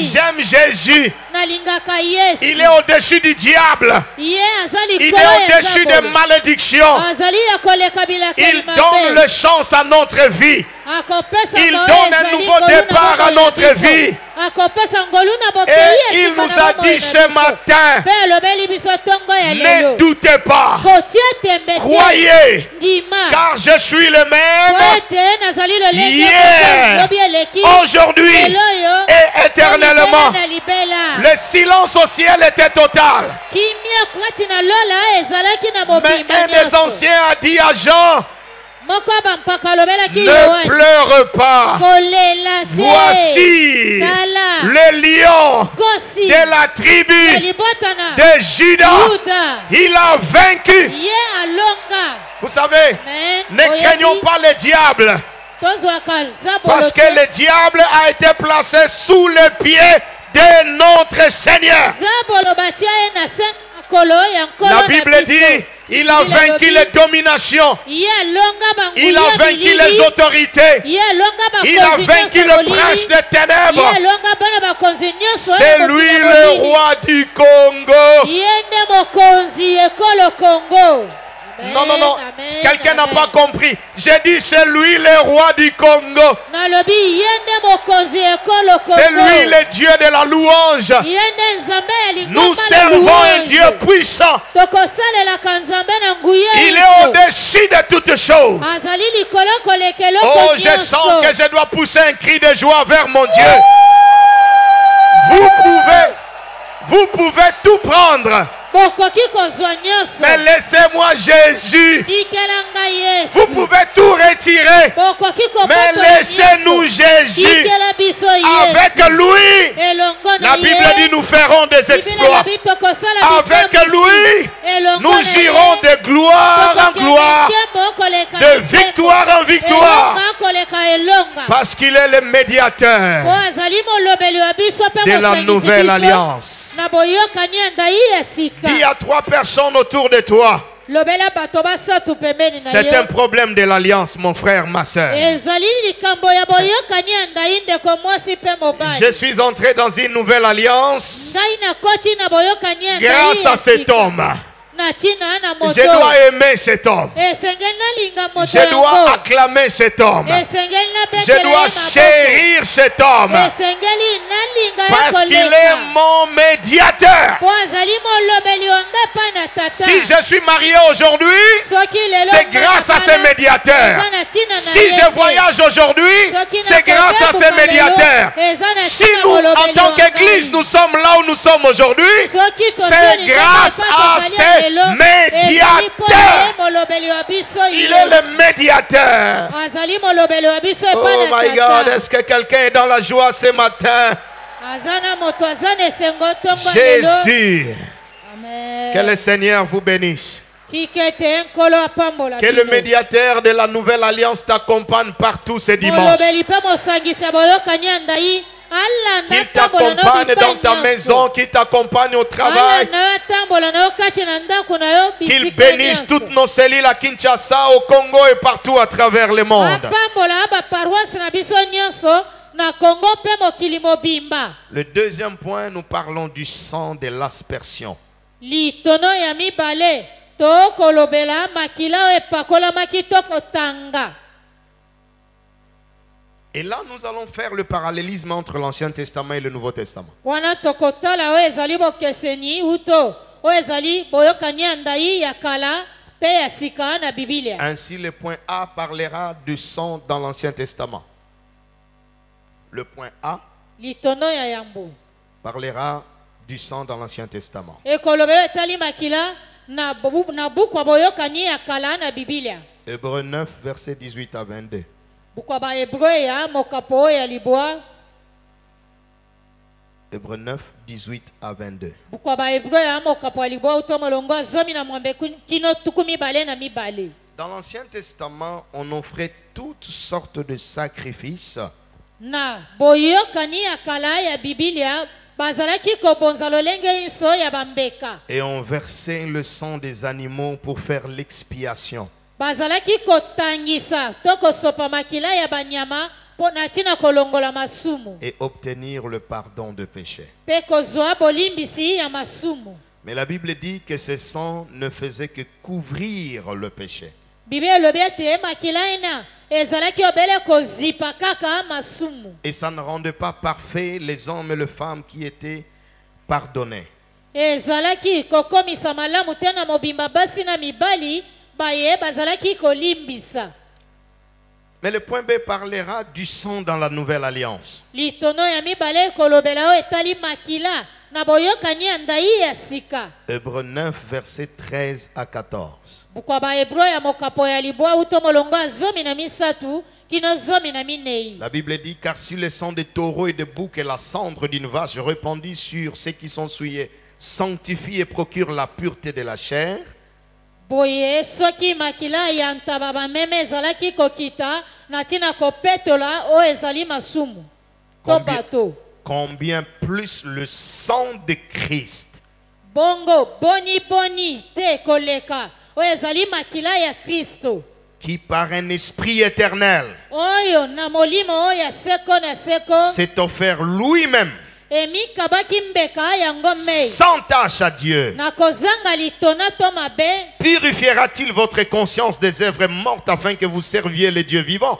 J'aime Jésus. Il est au-dessus du diable. Il est au-dessus des malédictions. Il donne le chance à notre vie. Il donne un nouveau départ à notre vie. Et il nous a dit ce matin, ne doutez pas, croyez, car je suis le même hier, aujourd'hui et éternellement. Le silence au ciel était total. Mais un des anciens a dit à Jean, ne pleure pas. Voici le lion de la tribu de Juda. Il a vaincu. Vous savez, ne craignons pas le diable. Parce que le diable a été placé sous le pied de notre Seigneur. La Bible dit, il a vaincu les dominations. Il a vaincu les autorités. Il a vaincu le prince des ténèbres. C'est lui le roi du Congo. Non, non, non. Quelqu'un n'a pas compris. J'ai dit c'est lui le roi du Congo. C'est lui le Dieu de la louange. Nous servons un Dieu puissant. Il est au-dessus de toutes choses. Oh, je sens que je dois pousser un cri de joie vers mon Dieu. Vous pouvez tout prendre. Mais laissez-moi Jésus. Vous pouvez tout retirer. Mais laissez-nous Jésus. Avec lui, la Bible dit nous ferons des exploits. Avec lui, nous irons de gloire en gloire, de victoire en victoire. Parce qu'il est le médiateur de la nouvelle alliance. Dis à 3 personnes autour de toi. C'est un problème de l'alliance, mon frère, ma soeur. Je suis entré dans une nouvelle alliance grâce à cet homme. Je dois aimer cet homme. Je dois acclamer cet homme. Je dois chérir cet homme. Parce qu'il est mon médiateur. Si je suis marié aujourd'hui, c'est grâce à ces médiateurs. Si je voyage aujourd'hui, c'est grâce à ces médiateurs. Si nous, en tant qu'Église, nous sommes là où nous sommes aujourd'hui, c'est grâce à ces médiateur. Il est le médiateur. Oh my God, est-ce que quelqu'un est dans la joie ce matin? Jésus. Que le Seigneur vous bénisse. Que le médiateur de la nouvelle alliance t'accompagne partout ce dimanche. Qu'il t'accompagne dans ta maison, qu'il t'accompagne au travail. Qu'il bénisse toutes nos cellules à Kinshasa, au Congo et partout à travers le monde. Le deuxième point, nous parlons du sang de l'aspersion. Et là, nous allons faire le parallélisme entre l'Ancien Testament et le Nouveau Testament. Ainsi, le point A parlera du sang dans l'Ancien Testament. Le point A parlera du sang dans l'Ancien Testament. Hébreux 9, versets 18 à 22. Hébreux 9, 18 à 22. Dans l'Ancien Testament, on offrait toutes sortes de sacrifices. Et on versait le sang des animaux pour faire l'expiation. Et obtenir le pardon de péché. Mais la Bible dit que ce sang ne faisait que couvrir le péché. Et ça ne rendait pas parfait les hommes et les femmes qui étaient pardonnés. Mais le point B parlera du sang dans la nouvelle alliance. Hébreux 9, versets 13 à 14. La Bible dit, car si le sang de taureau et de bouc et la cendre d'une vache répandue sur ceux qui sont souillés sanctifie et procure la pureté de la chair, combien plus le sang de Christ, qui par un esprit éternel s'est offert lui-même sans tâche à Dieu, purifiera-t-il votre conscience des œuvres mortes afin que vous serviez les dieux vivants?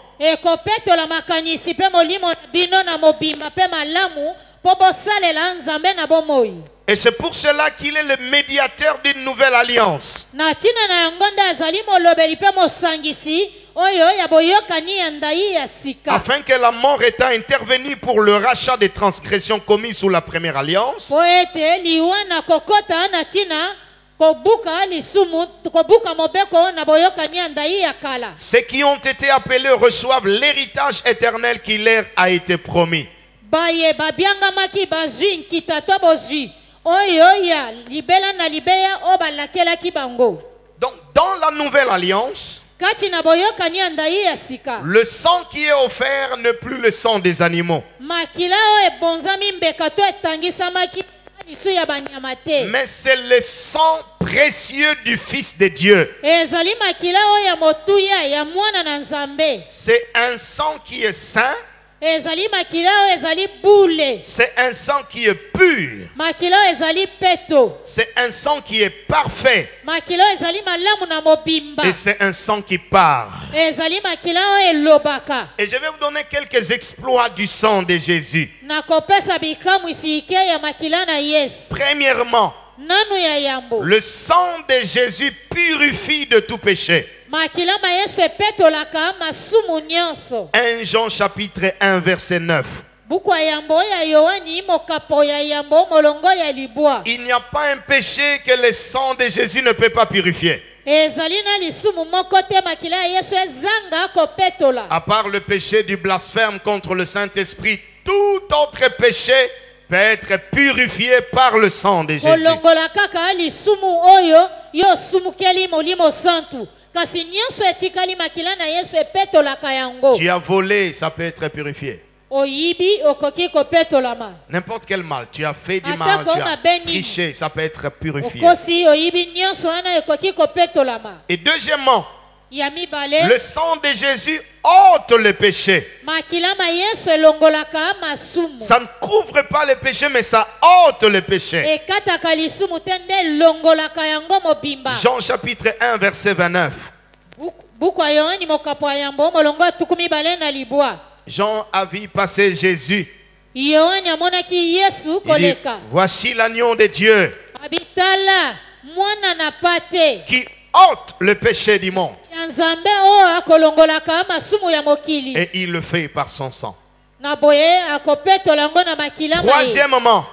Et c'est pour cela qu'il est le médiateur d'une nouvelle alliance. oyo ya boyokani ya ndai ya sika. Afin que la mort étant intervenue pour le rachat des transgressions commises sous la première alliance, Po ete liwana kokota na tina kobuka lisumu kobuka mobeko na boyokani ya ndai ya kala. ceux qui ont été appelés reçoivent l'héritage éternel qui leur a été promis. Baye babiangamaki bazwi nkita to bozwi oyo ya libela na libeya o balakelaki bango. Donc, dans la nouvelle alliance, Kati na boyokani ya ndai ya sika. le sang qui est offert n'est plus le sang des animaux, Makila o ebonzami mbeka to etangisamaki lisu ya banyama te. mais c'est le sang précieux du Fils de Dieu. Ezali makila o ya motuya ya mwana na Nzambe. C'est un sang qui est saint, Ezali makila o ezali bule. c'est un sang qui est pur, Makila o ezali peto. c'est un sang qui est parfait Makila o ezali malamu na mobimba. et c'est un sang qui parle. Ezali makila o elobaka. Et je vais vous donner quelques exploits du sang de Jésus. Nakopesa bikamu isike ya makila na Yesu. Premièrement, Nanu ya yambo. le sang de Jésus purifie de tout péché. Makila ma Yesu epetolaka masumu nyonso. 1 Jean chapitre 1 verset 9. Buku ya yambo ya Yohani mokapo ya yambo molongo ya libwa. Il n'y a pas un péché que le sang de Jésus ne peut pas purifier. Ezali na lisumu moko te makila ya Yesu ezanga kopetola. À part le péché du blasphème contre le Saint-Esprit, tout autre péché peut être purifié par le sang de Jésus. Kolongola kaka lisumu oyo yo sumukeli molimo santu. Kasi nyonso etikali makila na Yesu epetolaka yango. Tu as volé, ça peut être purifié. Oyibi okoki kopetolama. N'importe quel mal, tu as fait du Atako mal, tu na as beni. triché, ça peut être purifié. Okosi oyibi nyonso wana ekoki kopetolama. Et deuxièmement, Ya mibale. le sang de Jésus ôte le péché. Makila ma Yesu elongolaka masumu. Ça ne couvre pas le péché, mais ça ôte le péché. Ekataka lisumu te nde elongolaka yango mobimba. Jean chapitre 1 verset 29. Buku ya Yohani mokapo ya yambo molongo ya tuku mibale na libwa. Jean a vu passer Jésus. Yohani amonaki Yesu Il dit, koleka. voici l'agneau de Dieu Abitala mwana na pate. qui ôte le péché du monde. Ya Nzambe oyo akolongolaka masumu ya mokili. Et il le fait par son sang. Na boye akopetola yango na makila ma ye. Troisièmement,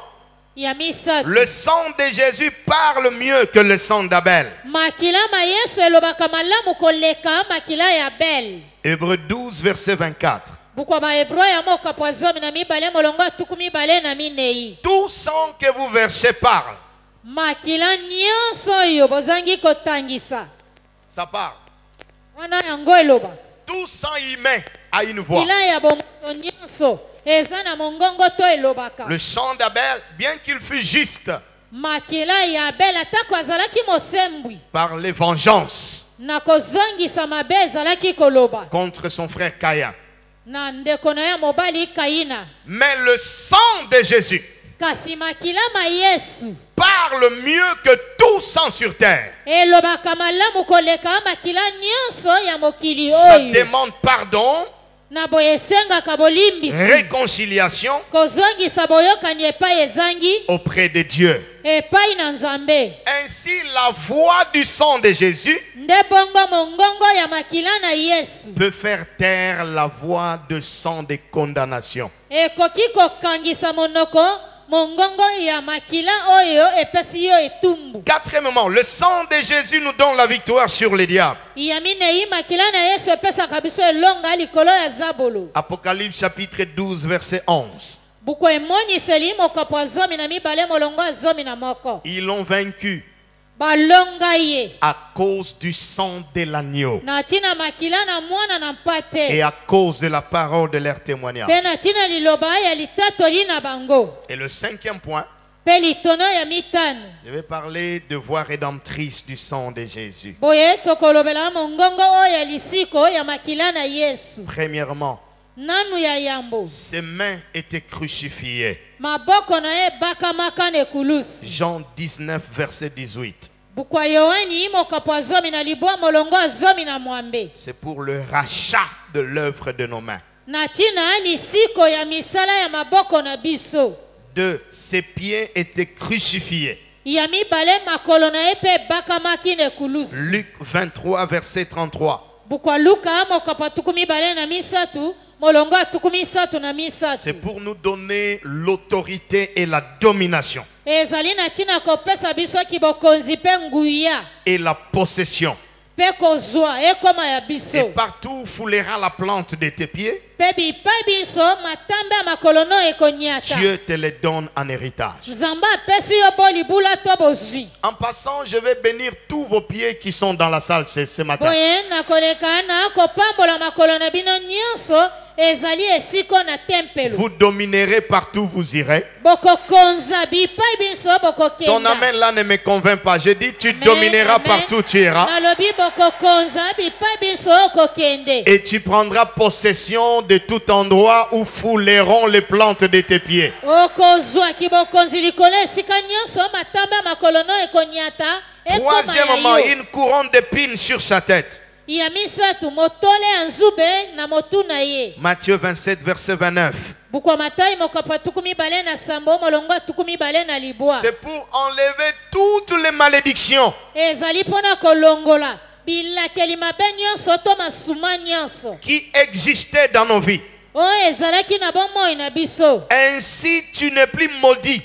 Ya misatu. le sang de Jésus parle mieux que le sang d'Abel. Makila ma Yesu elobaka malamu koleka makila ya Abel. Hébreux 12 verset 24. Bukwa ba Hebrew ya mokapo ya zomi na mibale molongo ya tuku mibale na minei. Tout sang que vous versez parle. Makila nyonso oyo bozangi kotangisa. Ça parle. Wana yango eloba. Tout sang humain a une voix. Kila ya bomoto nyonso eza na mongongo to elobaka. Le sang d'Abel, bien qu'il fût juste, Makila ya Abel atako azalaki mosembwi. parlait vengeance Na kozongisa mabe ezalaki koloba. contre son frère Caïn. Na ndeko na ya mobali Kaina. Mais le sang de Jésus Kasi makila ma Yesu parle mieux que tout sang sur terre. elobaka malamu koleka makila nyonso ya mokili Ça oyo. demande pardon, Na boye esengaka bolimbisi. réconciliation Kozongisa boyokani epai ezangi auprès de Dieu. epai na Nzambe. Ainsi, la voix du sang de Jésus Nde bongo mongongo ya makila na Yesu peut faire taire la voix de sang de condamnation. ekoki kokangisa monoko mongongo ya makila oyo epesi yo etumbu. Quatrièmement, le sang de Jésus nous donne la victoire sur les diables. Ya minei makila na Yesu epesaka biso elonga likolo ya zabolo. Apocalypse chapitre 12 verset 11. Buku emoniseli mokapo ya zomi na mibale molongo ya zomi na moko. Ils l'ont vaincu Balonga ye à cause du sang de l'agneau na tina makila na mwana na mpate. et à cause de la parole de leur témoignage. Pe na tina liloba ya litatoli na bango. Et le cinquième point, Pe litono ya mitano. je vais parler de voie rédemptrice du sang de Jésus. Boye tokolobela mongongo oyo ya lisiko ya makila na Yesu. Premièrement, Nanu ya yambo. ses mains étaient crucifiées. Maboko na ye bakamaka na ekulusi. Jean 19 verset 18. Bukwa Yohani mokapo ya zomi na libwa molongo ya zomi na mwambe. C'est pour le rachat de l'œuvre de nos mains. Na tina lisiko ya misala ya maboko na biso. 2. Ses pieds étaient crucifiés. Ya mibale makolo na ye pe bakamaki na ekulusi. Luc 23 verset 33. C'est pour nous donner l'autorité et la domination et la possession. Et partout foulera la plante de tes pieds, Dieu te les donne en héritage. En passant, je vais bénir tous vos pieds qui sont dans la salle ce matin. Vous dominerez partout où vous irez. Ton amen là ne me convainc pas. Je dis tu domineras partout où tu iras. Et tu prendras possession de tout endroit où fouleront les plantes de tes pieds. Troisièmement, une couronne d'épines sur sa tête. Matthieu 27, verset 29. C'est pour enlever toutes les malédictions qui existaient dans nos vies. Ainsi, tu n'es plus maudit.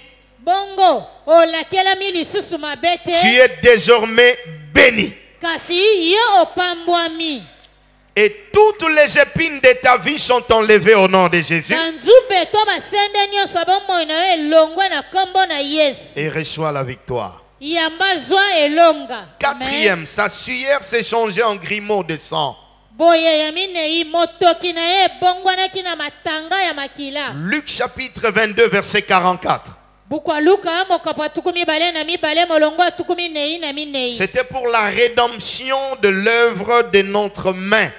Tu es désormais béni. Et toutes les épines de ta vie sont enlevées au nom de Jésus. Et reçois la victoire. Quatrième, sa sueur s'est changée en grumeaux de sang. Luc chapitre 22, verset 44. C'était pour la rédemption de l'œuvre de notre main.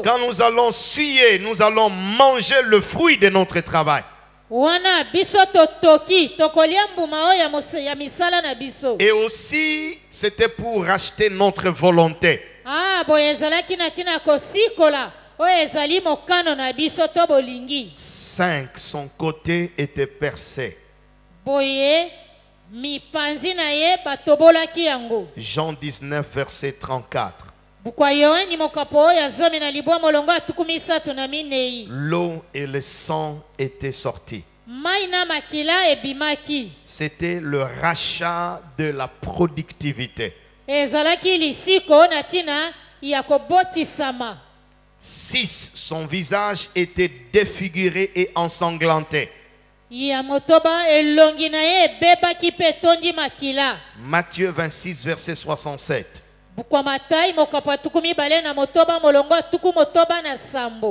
Quand nous allons suer, nous allons manger le fruit de notre travail. Et aussi, c'était pour racheter notre volonté. 5, son côté était percé. Jean 19, verset 34. L'eau et le sang étaient sortis. C'était le rachat de la productivité. 6, son visage était défiguré et ensanglanté. Matthieu 26, verset 67.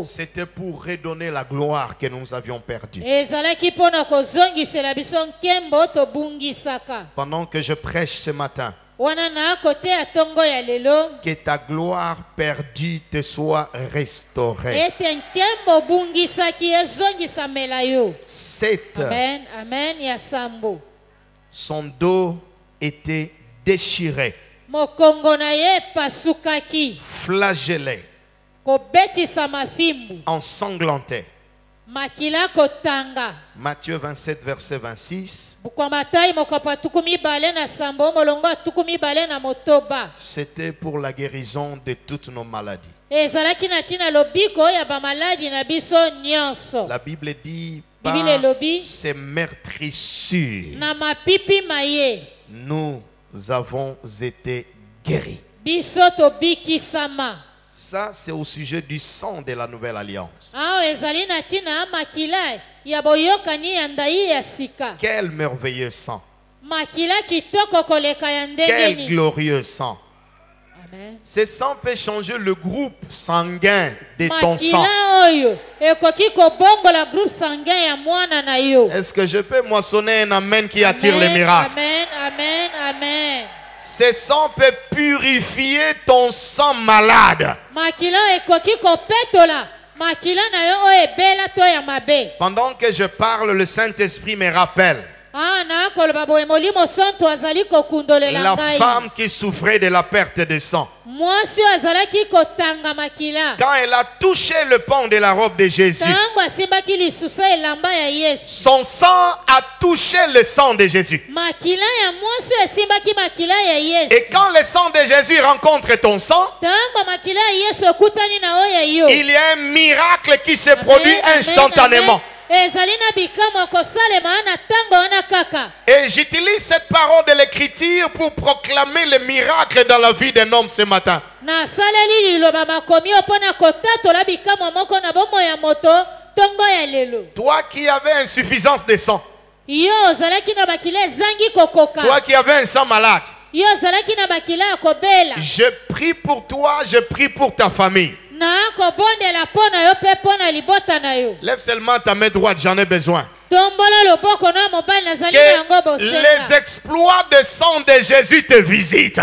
C'était pour redonner la gloire que nous avions perdue. Pendant que je prêche ce matin, que ta gloire perdue te soit restaurée. 7. Son dos était déchiré, flagellé, ensanglanté. Matthieu 27, verset 26. C'était pour la guérison de toutes nos maladies. La Bible dit, par ces meurtrissures, nous avons été guéris. Ça, c'est au sujet du sang de la nouvelle alliance. Quel merveilleux sang. Quel glorieux sang. Amen. Ce sang peut changer le groupe sanguin de ton sang. Est-ce que je peux moissonner un amen qui attire les miracles? Amen, amen, amen. Ce sang peut purifier ton sang malade. Pendant que je parle, le Saint-Esprit me rappelle La femme qui souffrait de la perte de sang. Quand elle a touché le pan de la robe de Jésus, son sang a touché le sang de Jésus. Et quand le sang de Jésus rencontre ton sang, il y a un miracle qui se produit instantanément. Et j'utilise cette parole de l'écriture pour proclamer le miracle dans la vie d'un homme ce matin. Toi qui avais insuffisance de sang, toi qui avais un sang malade, je prie pour toi, je prie pour ta famille. Lève seulement ta main droite, j'en ai besoin. Que les exploits de sang de Jésus te visitent.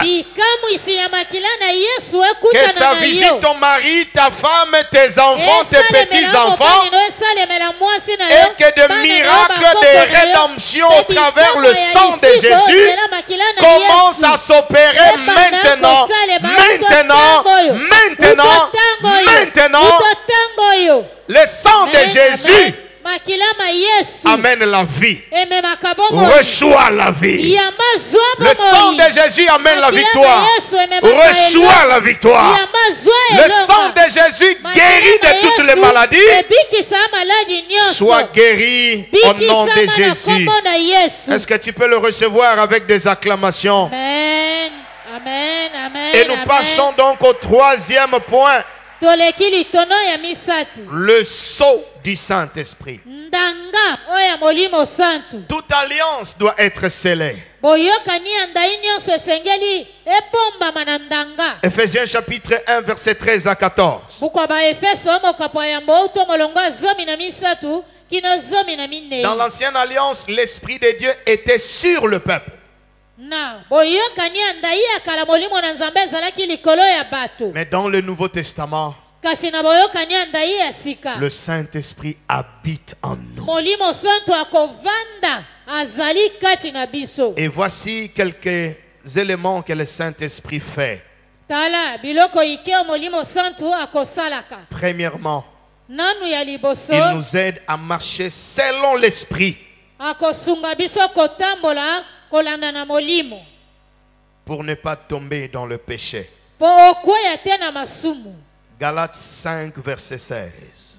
Que ça visite ton mari, ta femme, tes enfants, tes petits-enfants. Et que de miracles de rédemption au travers le sang de Jésus commence à s'opérer maintenant. Maintenant. Le sang de Jésus amène la vie. Reçois la vie. Le sang de Jésus amène la victoire. Reçois la victoire. Le sang de Jésus guérit de toutes les maladies. Sois guéri au nom de Jésus. Est-ce que tu peux le recevoir avec des acclamations? Amen. Amen. Amen. Et nous passons donc au troisième point. Le sceau du Saint-Esprit. Toute alliance doit être scellée. Ephésiens chapitre 1 verset 13 à 14. Dans l'ancienne alliance, l'Esprit de Dieu était sur le peuple. Mais dans le Nouveau Testament, le Saint-Esprit habite en nous. Et voici quelques éléments que le Saint-Esprit fait. Premièrement, il nous aide à marcher selon l'Esprit. Pour ne pas tomber dans le péché. Galates 5 verset 16.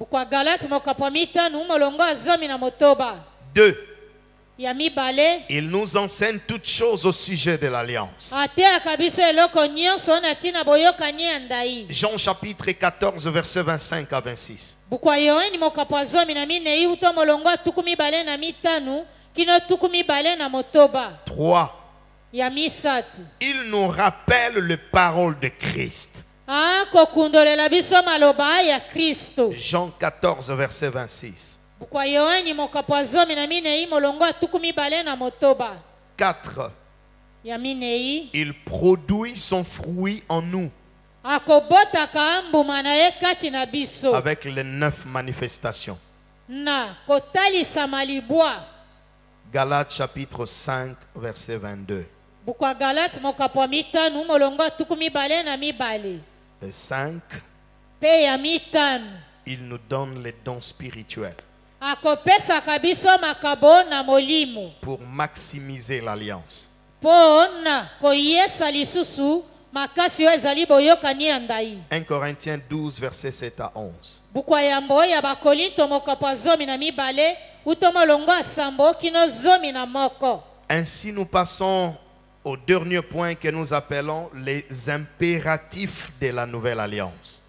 2. Il nous enseigne toutes choses au sujet de l'alliance. Jean chapitre 14 verset 25 à 26. 3. Il nous rappelle les paroles de Christ. Jean 14 verset 26. 4. Il produit son fruit en nous. Avec les 9 manifestations. Galates chapitre 5 verset 22. 5. Il nous donne les dons spirituels pour maximiser l'alliance. 1 Corinthiens 12 verset 7 à 11. Ainsi nous passons au dernier point que nous appelons les impératifs de la nouvelle alliance.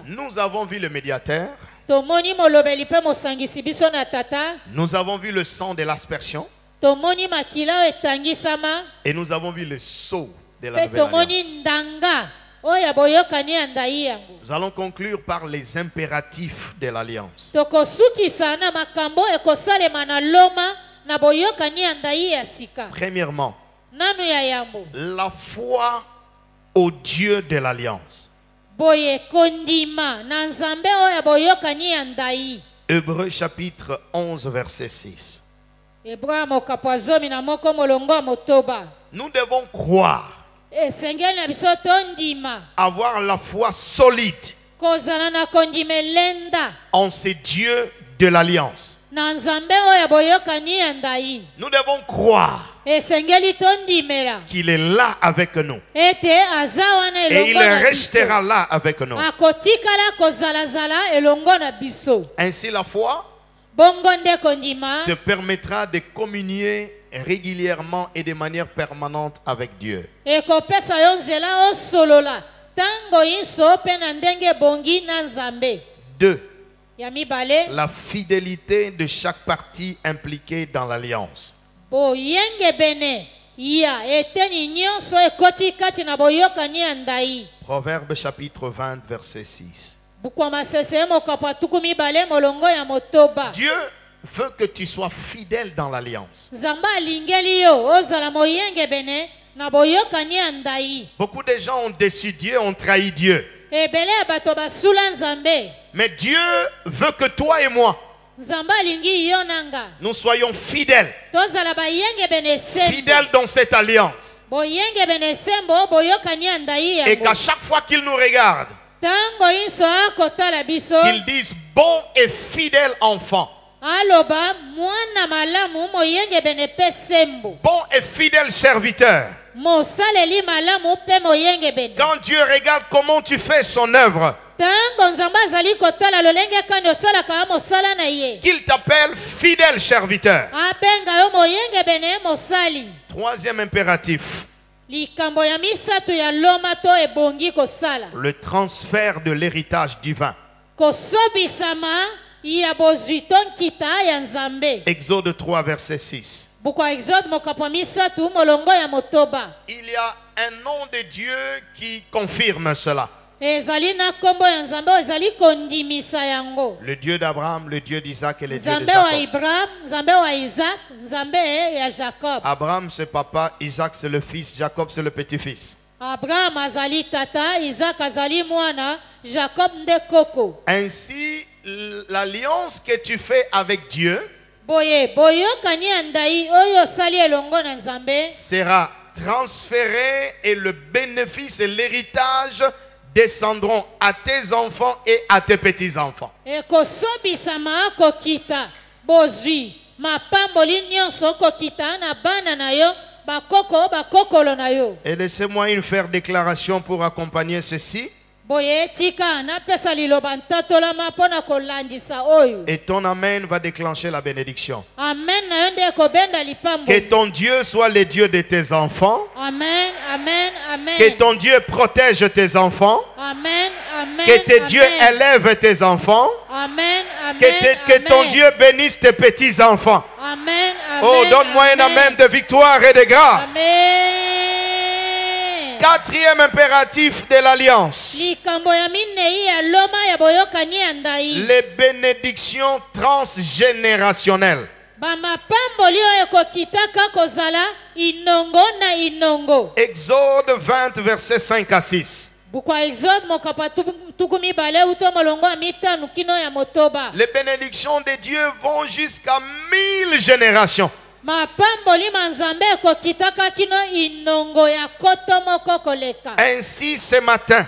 Nous avons vu le médiateur. Nous avons vu le sang de l'aspersion. Et nous avons vu le sceau de la nouvelle alliance. Nous allons conclure par les impératifs de l'alliance. Premièrement, la foi au Dieu de l'alliance. boye kondima na nzambe oyo boyokani ya ndai. Hébreux chapitre 11 verset 6. Hébreux mokapo zomi na moko molongo motoba. Nous devons croire, Esengeli na biso tondima avoir la foi solide kozala na kondima lenda en ces dieux de l'alliance. na nzambe oyo boyokani ya ndai. Nous devons croire Esengeli tondimela qu'il est là avec nous ete aza wana et elongo il na biso. restera là avec nous. Akotikala kozalazala elongo na biso. Ainsi la foi Bongo nde kondima te permettra de communier régulièrement et de manière permanente avec Dieu. ekopesa yo nzela osolola tango inso mpe na ndenge bongi na nzambe. 2. Ya mibale La fidélité de chaque partie impliquée dans l'alliance. boyenge bene ya eteni nyonso ekoti kati na boyokani ya ndai. Proverbe chapitre 20 verset 6. Bukwa masese mokapo atuku mibale molongo ya motoba. Dieu veut que tu sois fidèle dans l'alliance. Nzambe alingeli yo ozala moyenge bene na boyokani ya ndai. Beaucoup de gens ont déçu Dieu, ont trahi Dieu. Ebele ya bato basula nzambe. Mais Dieu veut que toi et moi, Nzambe alingi yo nanga nous soyons fidèles. tozala bayenge bene sembo. Fidèles dans cette alliance. Boyenge bene sembo boyokani ya ndai Et yango. qu'à chaque fois qu'ils nous regardent, Tango inso akotala biso qu'ils disent bon et fidèle enfant. aloba mwana malamu moyenge bene pe sembo. Bon et fidèle serviteur. Mosaleli malamu pe moyenge bene. Quand Dieu regarde comment tu fais son œuvre, Tango nzambe azali kotala lolenge kandi osalaka ya mosala na ye. qu'il t'appelle fidèle serviteur. Abenga yo moyenge bene mosali. Troisième impératif, Likambo ya misato ya loma to ebongi kosala. le transfert de l'héritage divin. Kosobisama ya bozwi tonkita ya nzambe. Exode 3 verset 6. Bukwa Exode mokapo misato molongo ya motoba. Il y a un nom de Dieu qui confirme cela. Ezali na kombo ya nzambe ezali kondimisa yango. Le Dieu d'Abraham, le Dieu d'Isaac et le Dieu de Nzambe wa Jacob. Ibrahim, nzambe wa Isaac, nzambe ya Jacob. Abraham c'est papa, Isaac c'est le fils, Jacob c'est le petit-fils. Abraham azali tata, Isaac azali mwana, Jacob nde koko. Ainsi, l'alliance que tu fais avec Dieu Boye, boyokani ya ndai oyo sali elongo na nzambe. sera transférée et le bénéfice et l'héritage descendront à tes enfants et à tes petits-enfants. Ekosobisama kokita. Bozwi, mapamboli nyonso kokita na bana na yo, bakoko, bakokolo na yo. Et laissez-moi une faire déclaration pour accompagner ceci. Boye, tika, napesa liloba ntatolama pona kolandisa oyo. Et ton amen va déclencher la bénédiction. Amen na yo nde kobenda lipambo. Que ton Dieu soit le Dieu de tes enfants. Amen, amen, amen. Que ton Dieu protège tes enfants. Amen, amen. Que tes amen. dieux élèvent tes enfants. Amen, amen. Que ton amen. Dieu bénisse tes petits-enfants. Amen, amen. Oh, donne-moi un amen de victoire et de grâce. Amen. Quatrième impératif de l'alliance. Likambo ya minei ya loma ya boyokani ya ndai. Les bénédictions transgénérationnelles. Bamapamboli oyo kokitaka kozala inongo na inongo. Exode 20, versets 5 à 6. Bukwa Exode mokapa tuku mibale uto molongo ya mitano kino ya motoba. Les bénédictions de Dieu vont jusqu'à 1000 générations. Mapamboli manzambe kokitaka kino inongo ya koto moko koleka. Ainsi, ce matin,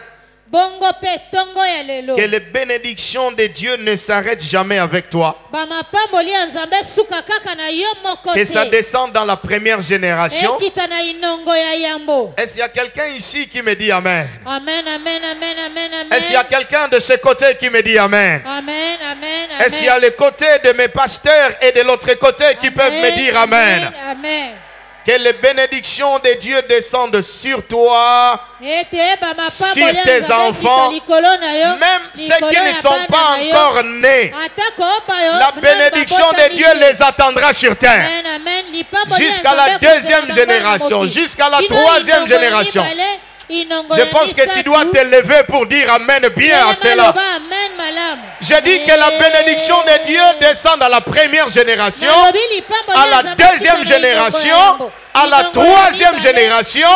Bongo pe tongo ya lelo. que les bénédictions de Dieu ne s'arrêtent jamais avec toi. Bamapamboli ya nzambe suka kaka na yo moko Que ça te. descende dans la première génération. Ekita na inongo ya yambo. Est-ce qu'il y a quelqu'un ici qui me dit Amen? Amen, amen, amen, amen, amen. Est-ce qu'il y a quelqu'un de ce côté qui me dit Amen? Amen, amen, amen. Est-ce qu'il y a le côté de mes pasteurs et de l'autre côté qui peuvent me dire Amen? Amen. Que les bénédictions de Dieu descendent sur toi, sur tes enfants, même ceux qui ne sont pas encore nés. La bénédiction de Dieu les attendra sur terre. Jusqu'à la deuxième génération, jusqu'à la troisième génération. Je pense que tu dois te lever pour dire Amen bien à cela. Je dis que la bénédiction de Dieu descend à la première génération, à la deuxième génération à la troisième génération,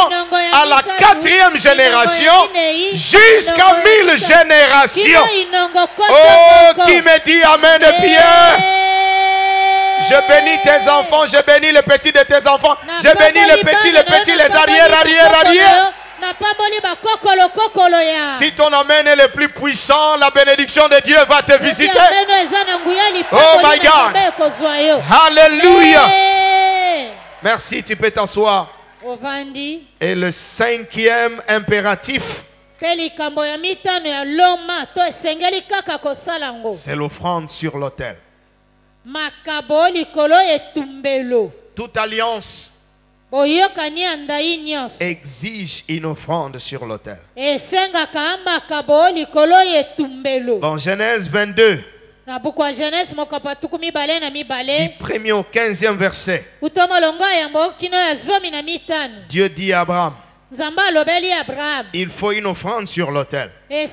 à la quatrième génération, jusqu'à 1000 générations. Oh, qui me dit Amen de Pierre? Je bénis tes enfants, je bénis les petits de tes enfants, je bénis les petits, les arrières. Si ton Amen est le plus puissant, la bénédiction de Dieu va te visiter. Oh my God. Alléluia. Merci, tu peux t'asseoir. Et le cinquième impératif, c'est l'offrande sur l'autel. Toute alliance exige une offrande sur l'autel. Dans Genèse 22, du 1er au 15e verset, Dieu dit à Abraham, il faut une offrande sur l'autel. Mais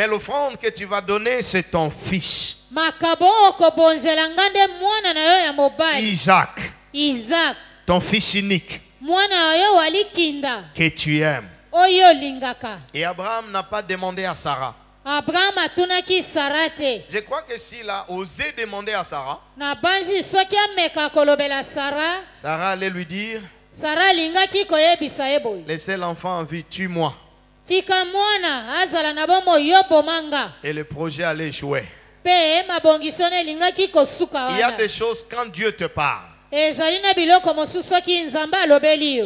l'offrande que tu vas donner, c'est ton fils. Isaac, ton fils unique, que tu aimes. Et Abraham n'a pas demandé à Sarah. Je crois que s'il a osé demander à Sarah, Sarah allait lui dire, laissez l'enfant en vie, tue-moi. Et le projet allait échouer. Il y a des choses quand Dieu te parle,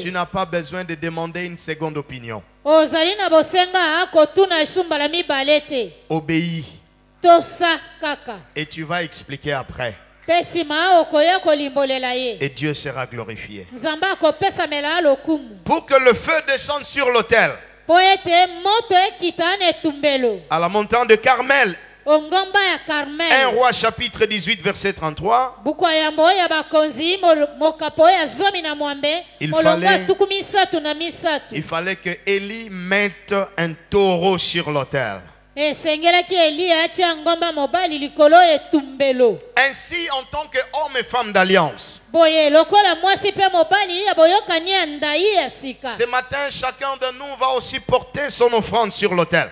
tu n'as pas besoin de demander une seconde opinion. Obéis. Et tu vas expliquer après. Et Dieu sera glorifié. Pour que le feu descende sur l'autel, à la montagne de Carmel, 1 Roi chapitre 18 verset 33, il fallait que Élie mette un taureau sur l'autel. Ainsi, en tant qu'homme et femme d'alliance, ce matin, chacun de nous va aussi porter son offrande sur l'autel.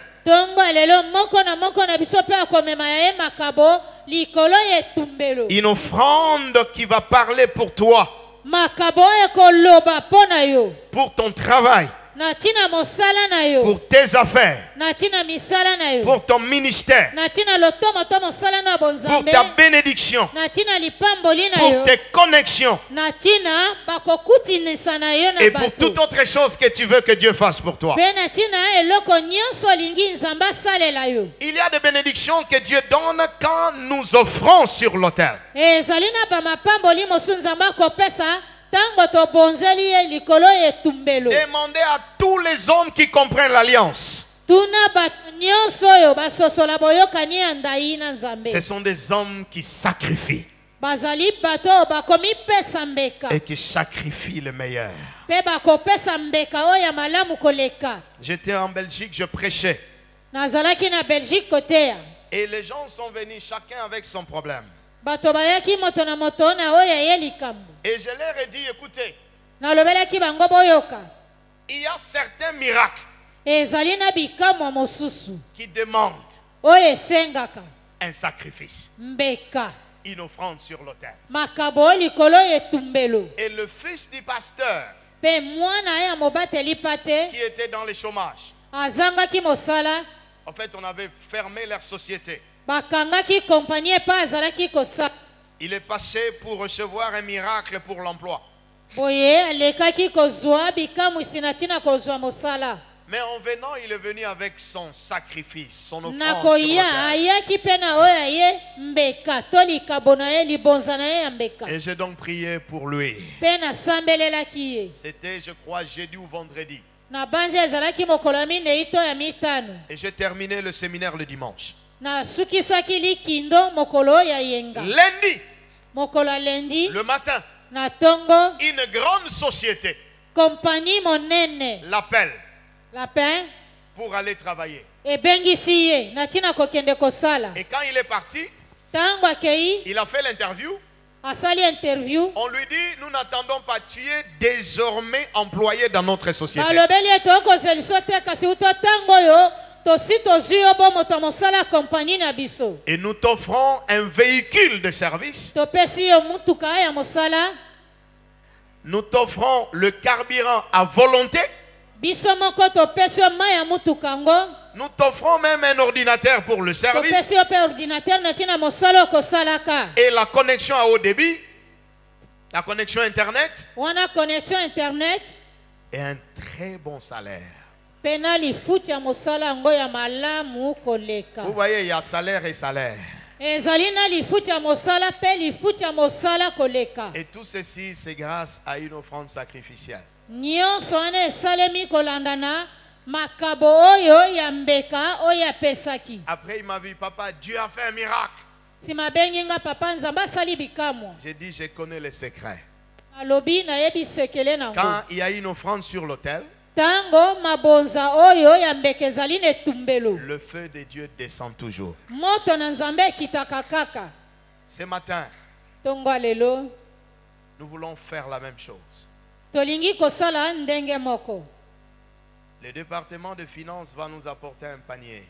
Une offrande qui va parler pour toi, pour ton travail, pour tes affaires, pour ton ministère, pour ta bénédiction, pour tes connexions et pour toute autre chose que tu veux que Dieu fasse pour toi. Il y a des bénédictions que Dieu donne quand nous offrons sur l'autel. Demandez à tous les hommes qui comprennent l'alliance. Ce sont des hommes qui sacrifient et qui sacrifient le meilleur. J'étais en Belgique, je prêchais. Et les gens sont venus chacun avec son problème. Et je leur ai dit, écoutez, il y a certains miracles qui demandent un sacrifice, une offrande sur l'autel. Et le fils du pasteur qui était dans le chômage, en fait on avait fermé leur société. Il est passé pour recevoir un miracle pour l'emploi. Mais en venant, il est venu avec son sacrifice, son offrande sur l'autel. Et j'ai donc prié pour lui. C'était, je crois, jeudi ou vendredi. Et j'ai terminé le séminaire le dimanche. Lundi, le matin, une grande société l'appelle pour aller travailler. Et quand il est parti, il a fait l'interview asali interview. On lui dit, nous n'attendons pas, tu es désormais employé dans notre société. balobeli ete okozeliso te kasi uta ntango oyo tosi tozwi yo bo moto mosala kompani na biso. Et nous t'offrons un véhicule de service. Topesi yo mutuka ya mosala. Nous t'offrons le carburant à volonté. Biso moko topesi yo mai ya mutuka ngo. Nous t'offrons même un ordinateur pour le service. Topesi yo pe ordinateur na tina mosala okosalaka. Et la connexion à haut débit, la connexion Internet. Wana connexion internet. Et un très bon salaire. Pena lifuti ya mosala ngo ya malamu koleka. Vous voyez, il y a salaire et salaire. Ezali na lifuti ya mosala pe lifuti ya mosala koleka. Et tout ceci, c'est grâce à une offrande sacrificielle. Nyonso wana esalemi kolandana makabo oyo ya mbeka oyo apesaki. Après, il m'a dit, papa, Dieu a fait un miracle. Sima bengi nga papa nzamba asali bikamwa. J'ai dit, je connais les secrets. Alobi na yebi sekele nango. Quand il y a une offrande sur l'autel, Tango mabonza oyo ya mbeka ezali na etumbelo. le feu de Dieu descend toujours. Moto na nzambe ekitaka kaka. Ce matin, Tongo lelo nous voulons faire la même chose. tolingi kosala ndenge moko. Le département de finances va nous apporter un panier.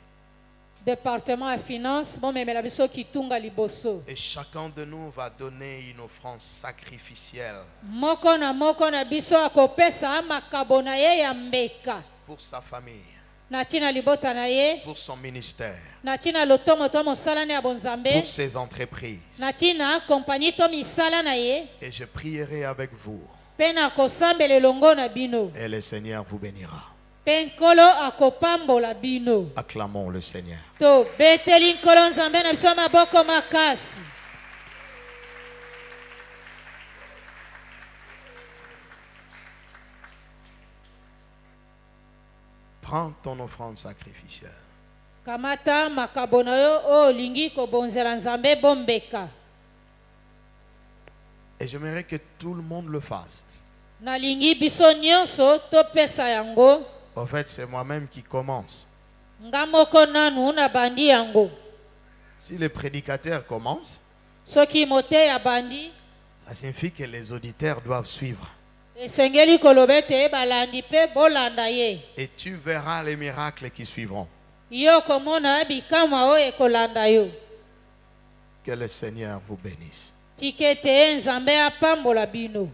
Département ya finance bomemela biso kitunga liboso. Et chacun de nous va donner une offrande sacrificielle Moko na biso akopesa makabo na ye ya mbeka. pour sa famille, Na tina libota na ye. pour son ministère, Na tina lotomo to mosala na bonzambe. pour ses entreprises. Na tina kompani to misala na ye. Et je prierai avec vous. Pena kosambele longo na bino. Et le Seigneur vous bénira. Penkolo akopambola bino. Acclamons le Seigneur. To beteli nkolo nzambe na biso maboko makasi. Prends ton offrande sacrificielle. Kamata makabo na yo o lingi kobonzela nzambe bombeka. Et j'aimerais que tout le monde le fasse. Na lingi biso nyonso to pesa yango. En fait, c'est moi-même qui commence. Nga moko nanu na bandi yango. Si le prédicateur commence, Soki mote ya bandi. ça signifie que les auditeurs doivent suivre. Esengeli kolobete balandi pe bolanda ye. Et tu verras les miracles qui suivront. Yo komona bikamwa o ekolanda yo. Que le Seigneur vous bénisse. Tikete nzambe apambola bino.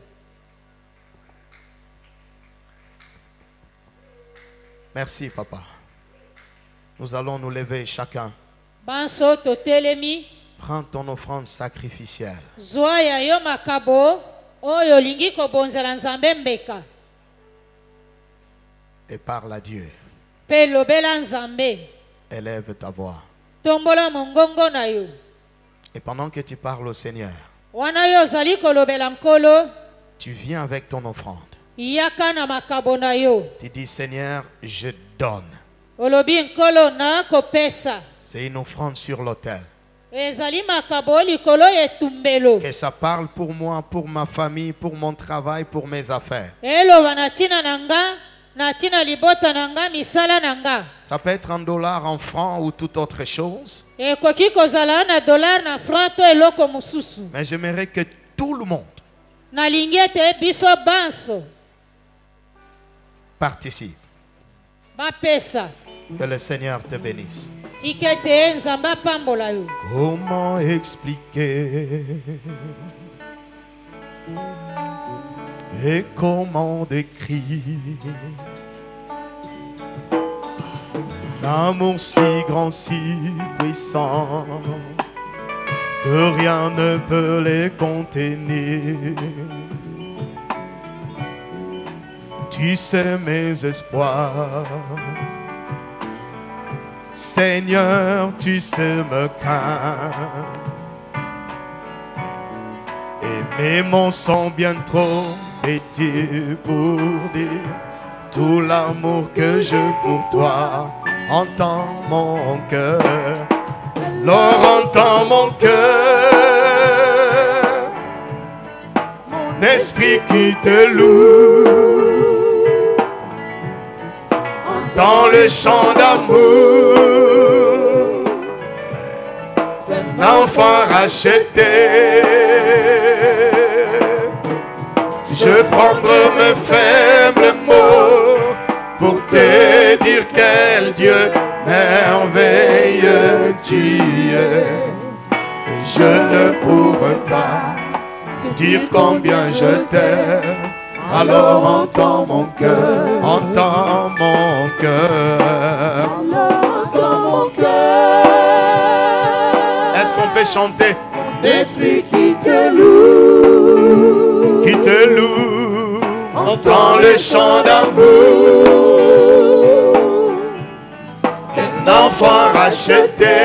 Merci, papa. Nous allons nous lever chacun. Banso totelemi. Prends ton offrande sacrificielle. Zwa ya yo makabo oyo lingi kobonzela nzambe mbeka. Et parle à Dieu. Pe lobela nzambe. Élève ta voix. Tombola mongongo na yo. Et pendant que tu parles au Seigneur, Wana yo zali kolobela nkolo. tu viens avec ton offrande. Yaka na makabo na yo. Tu dis, Seigneur, je donne. Olobi nkolo na kopesa. C'est une offrande sur l'autel. Ezali makabo likolo etumbelo. Que ça parle pour moi, pour ma famille, pour mon travail, pour mes affaires. Eloba na tina nanga, na tina libota nanga, misala nanga. Ça peut être en dollars, en francs ou toute autre chose. Ekoki kozala na dollar na franc to eloko mususu. Mais j'aimerais que tout le monde Na lingete biso banso. participe. Bapesa. Que le Seigneur te bénisse. Tikete nzamba pambola yo. Comment expliquer et comment décrire l'amour si grand, si puissant que rien ne peut les contenir. Tu sais mes espoirs, Seigneur, tu sais me craindre. Et mes mots sont bien trop petits pour dire tout l'amour que j'ai pour toi. Entends mon cœur, alors entends mon cœur, mon esprit qui te loue dans le chant d'amour, un enfant racheté prendre mes faibles mots pour te dire quel Dieu merveilleux tu es. Je ne pourrais pas dire combien je t'aime. Alors entends mon cœur, entends mon cœur, entends mon cœur. Est-ce qu'on peut chanter? L'esprit qui te loue, entends le chant d'amour qu'un enfant racheté.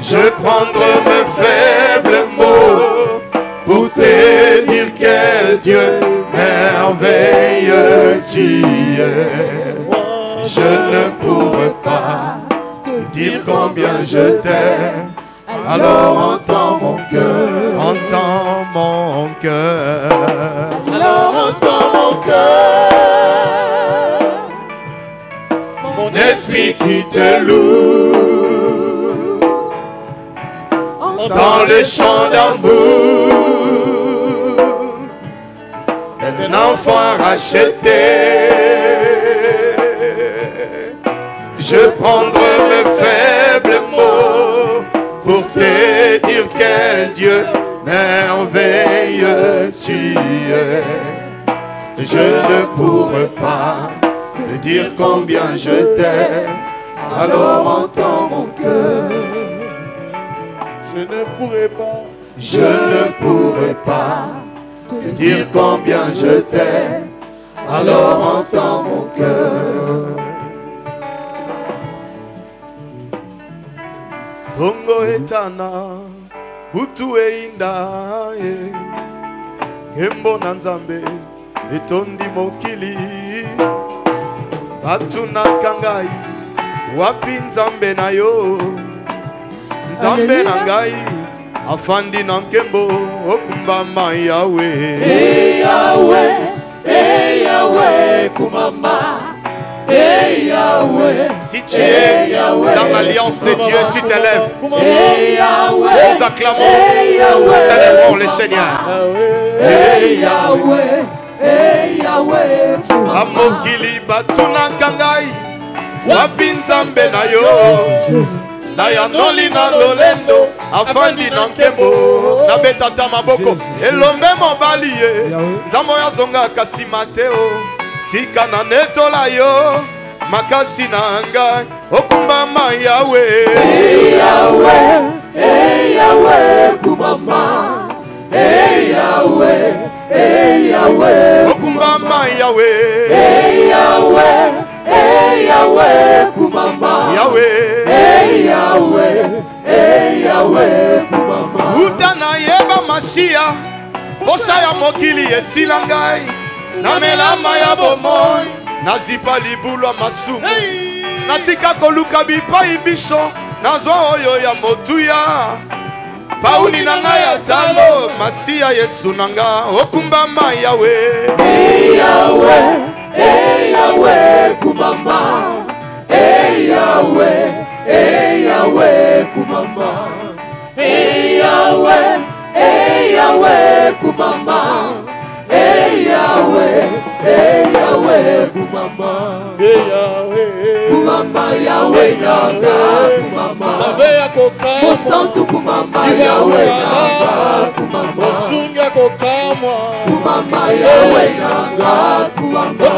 Je prendrai mes faibles mots pour te dire quel Dieu merveilleux tu es. Je ne pourrais pas te dire combien je t'aime. Alors entends mon cœur, entends mon cœur. Alors entends mon cœur, mon esprit qui te loue, entends le chant d'amour d'un enfant racheté. Je prendrai mes faibles mots pour te dire quel Dieu merveilleux tu es. Je ne pourrais pas te dire combien je t'aime. Alors entends mon cœur. Je ne pourrais pas. Je ne pourrais pas te dire combien je t'aime. Alors entends mon cœur. Songo etana, butu einda, Gembo na Nzambe, etondi mokili, batu na kangai, wapi Nzambe na yo, Nzambe na ngai, afandi na nkembo, okumbama Yahweh. Hey Yahweh, hey Yahweh, kumama. Hey Yahweh, si tu es dans l'alliance de Dieu, tu t'élèves. Hey Yahweh, nous acclamons, nous célébrons le Seigneur. Hey Yahweh, hey Yahweh, amokili batuna kangai, wapi Nzambe na yo, na yanoli na lolendo, afandi na nkembo, na betata maboko, elombe mobali ye, Nzambo ya zonga kasi Mateo. Tika na netola yo, makasi na ngai, okumbama Yahweh. Hey Yahweh, hey Yahweh, kumama. Hey Yahweh, hey Yahweh, okumbama Yahweh. Hey Yahweh, hey Yahweh, kumama. Yahweh, hey Yahweh, hey Yahweh, kumama. uta na yeba Mashia, bosha ya mokili esila ngai. Na melama ya bomoi, nazipa libulwa masumu, natika koluka bipai biso, nazwa oyo ya motuya. Pauni na ngai ya talo, Masia Yesu nanga, okumbama Yahweh. Hey Yahweh, hey Yahweh, kumama. Hey Yahweh, hey Yahweh, kumama. Hey Yahweh, hey Yahweh, kumama. Hey Yahweh, kumama. Hey Yahweh, Kumama Yahweh nanga, kumama. Sabe kokamwa, Mosantu kumama Yahweh nanga, kumama. Mosunga kokamwa, Kumama Yahweh nanga, kumama.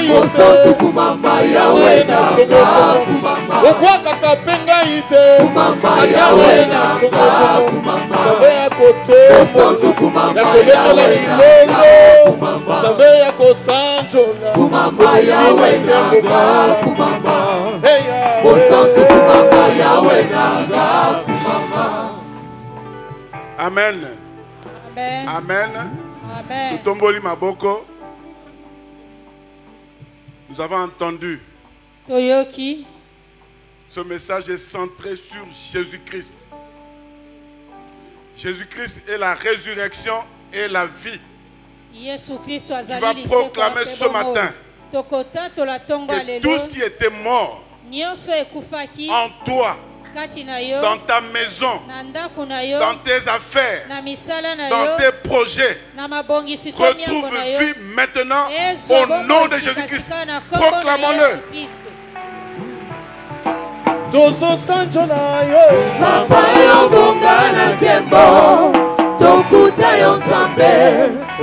Mosantu kumama Yahweh nanga, kumama. Okwaka kapenga ite, Kumama Yahweh nanga, kumama. Sabe kote, Mosantu kumama Yahweh nanga, kumama. Sabe kosanjola, Kumama Yahweh nanga, kumama. Hey Yahweh, Mosantu kumama Yahweh nanga, kumama. Amen. Amen. Amen. Amen. Tomboli Maboko. Nous avons entendu. Toyoki. Ce message est centré sur Jésus-Christ. Jésus-Christ est la résurrection et la vie. Tu vas proclamer ce matin que tout ce qui était mort en toi dans ta maison, dans tes affaires, dans tes projets. Retrouve vie maintenant au nom de Jésus-Christ. Proclamons-le. Tozo sanjola yo. Papa yo bongana kembo. Tokuta yo nzambe.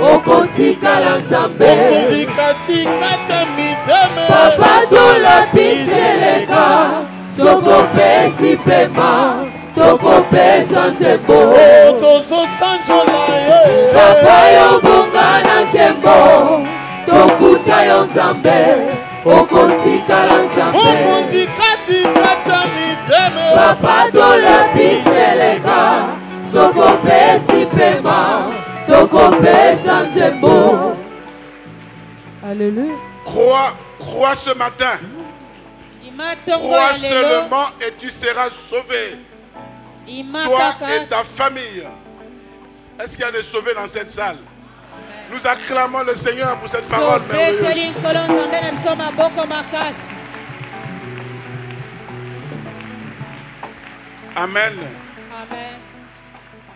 Okotikala nzambe. Okotikatikata miteme. Papa tola piseleka. Sokopesi pema. Tokopesa ntembo. Tozo sanjola yo. Papa yo bongana kembo. Tokuta yo nzambe. Okotikala nzambe. Okotikatikata miteme. Papa tola piseleka. Sokopesi pema. Tokopesa ntembo. Alléluia. Crois ce matin. Crois seulement et tu seras sauvé. Toi et ta famille. Est-ce qu'il y a des sauvés dans cette salle? Nous acclamons le Seigneur pour cette parole merveilleuse. Amen. Amen.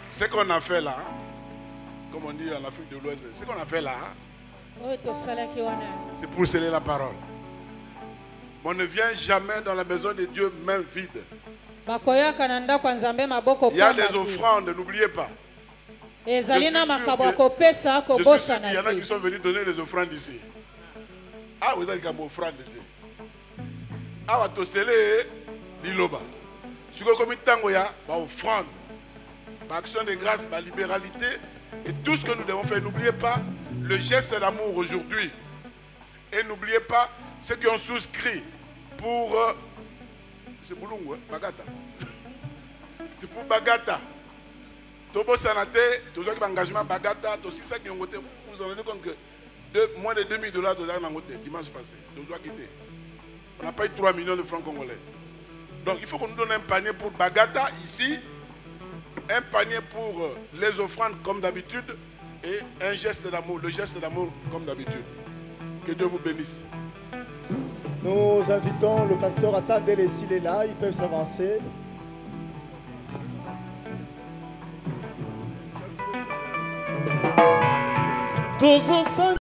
Ce qu'on a fait là, comme on dit en Afrique de l'Ouest, ce qu'on a fait là, c'est pour sceller la parole. On ne vient jamais dans la maison de Dieu main vide. Il y a des offrandes, n'oubliez pas. Je suis sûr qu'il y en a qui sont venus donner les offrandes ici. Ah, vous avez une offrande. Ah, vous avez scellé l'iloba. Si vous avez une offrande, action de grâce, libéralité, et tout ce que nous devons faire, n'oubliez pas le geste d'amour aujourd'hui. Et n'oubliez pas ceux qui ont souscrit pour... c'est Boulungu, Bagata. C'est pour Bagata. Tobo Sanate, tous ceux qui ont engagement Bagata, tous ceux qui ont voté, vous vous en rendez compte que moins de $2000 dimanche passé. On n'a pas eu 3 millions de francs congolais. Donc il faut qu'on nous donne un panier pour Bagata ici, un panier pour les offrandes comme d'habitude et un geste d'amour, le geste d'amour comme d'habitude. Que Dieu vous bénisse. Nous invitons le pasteur Atandele s'il est là, ils peuvent s'avancer. Tozo sanjola.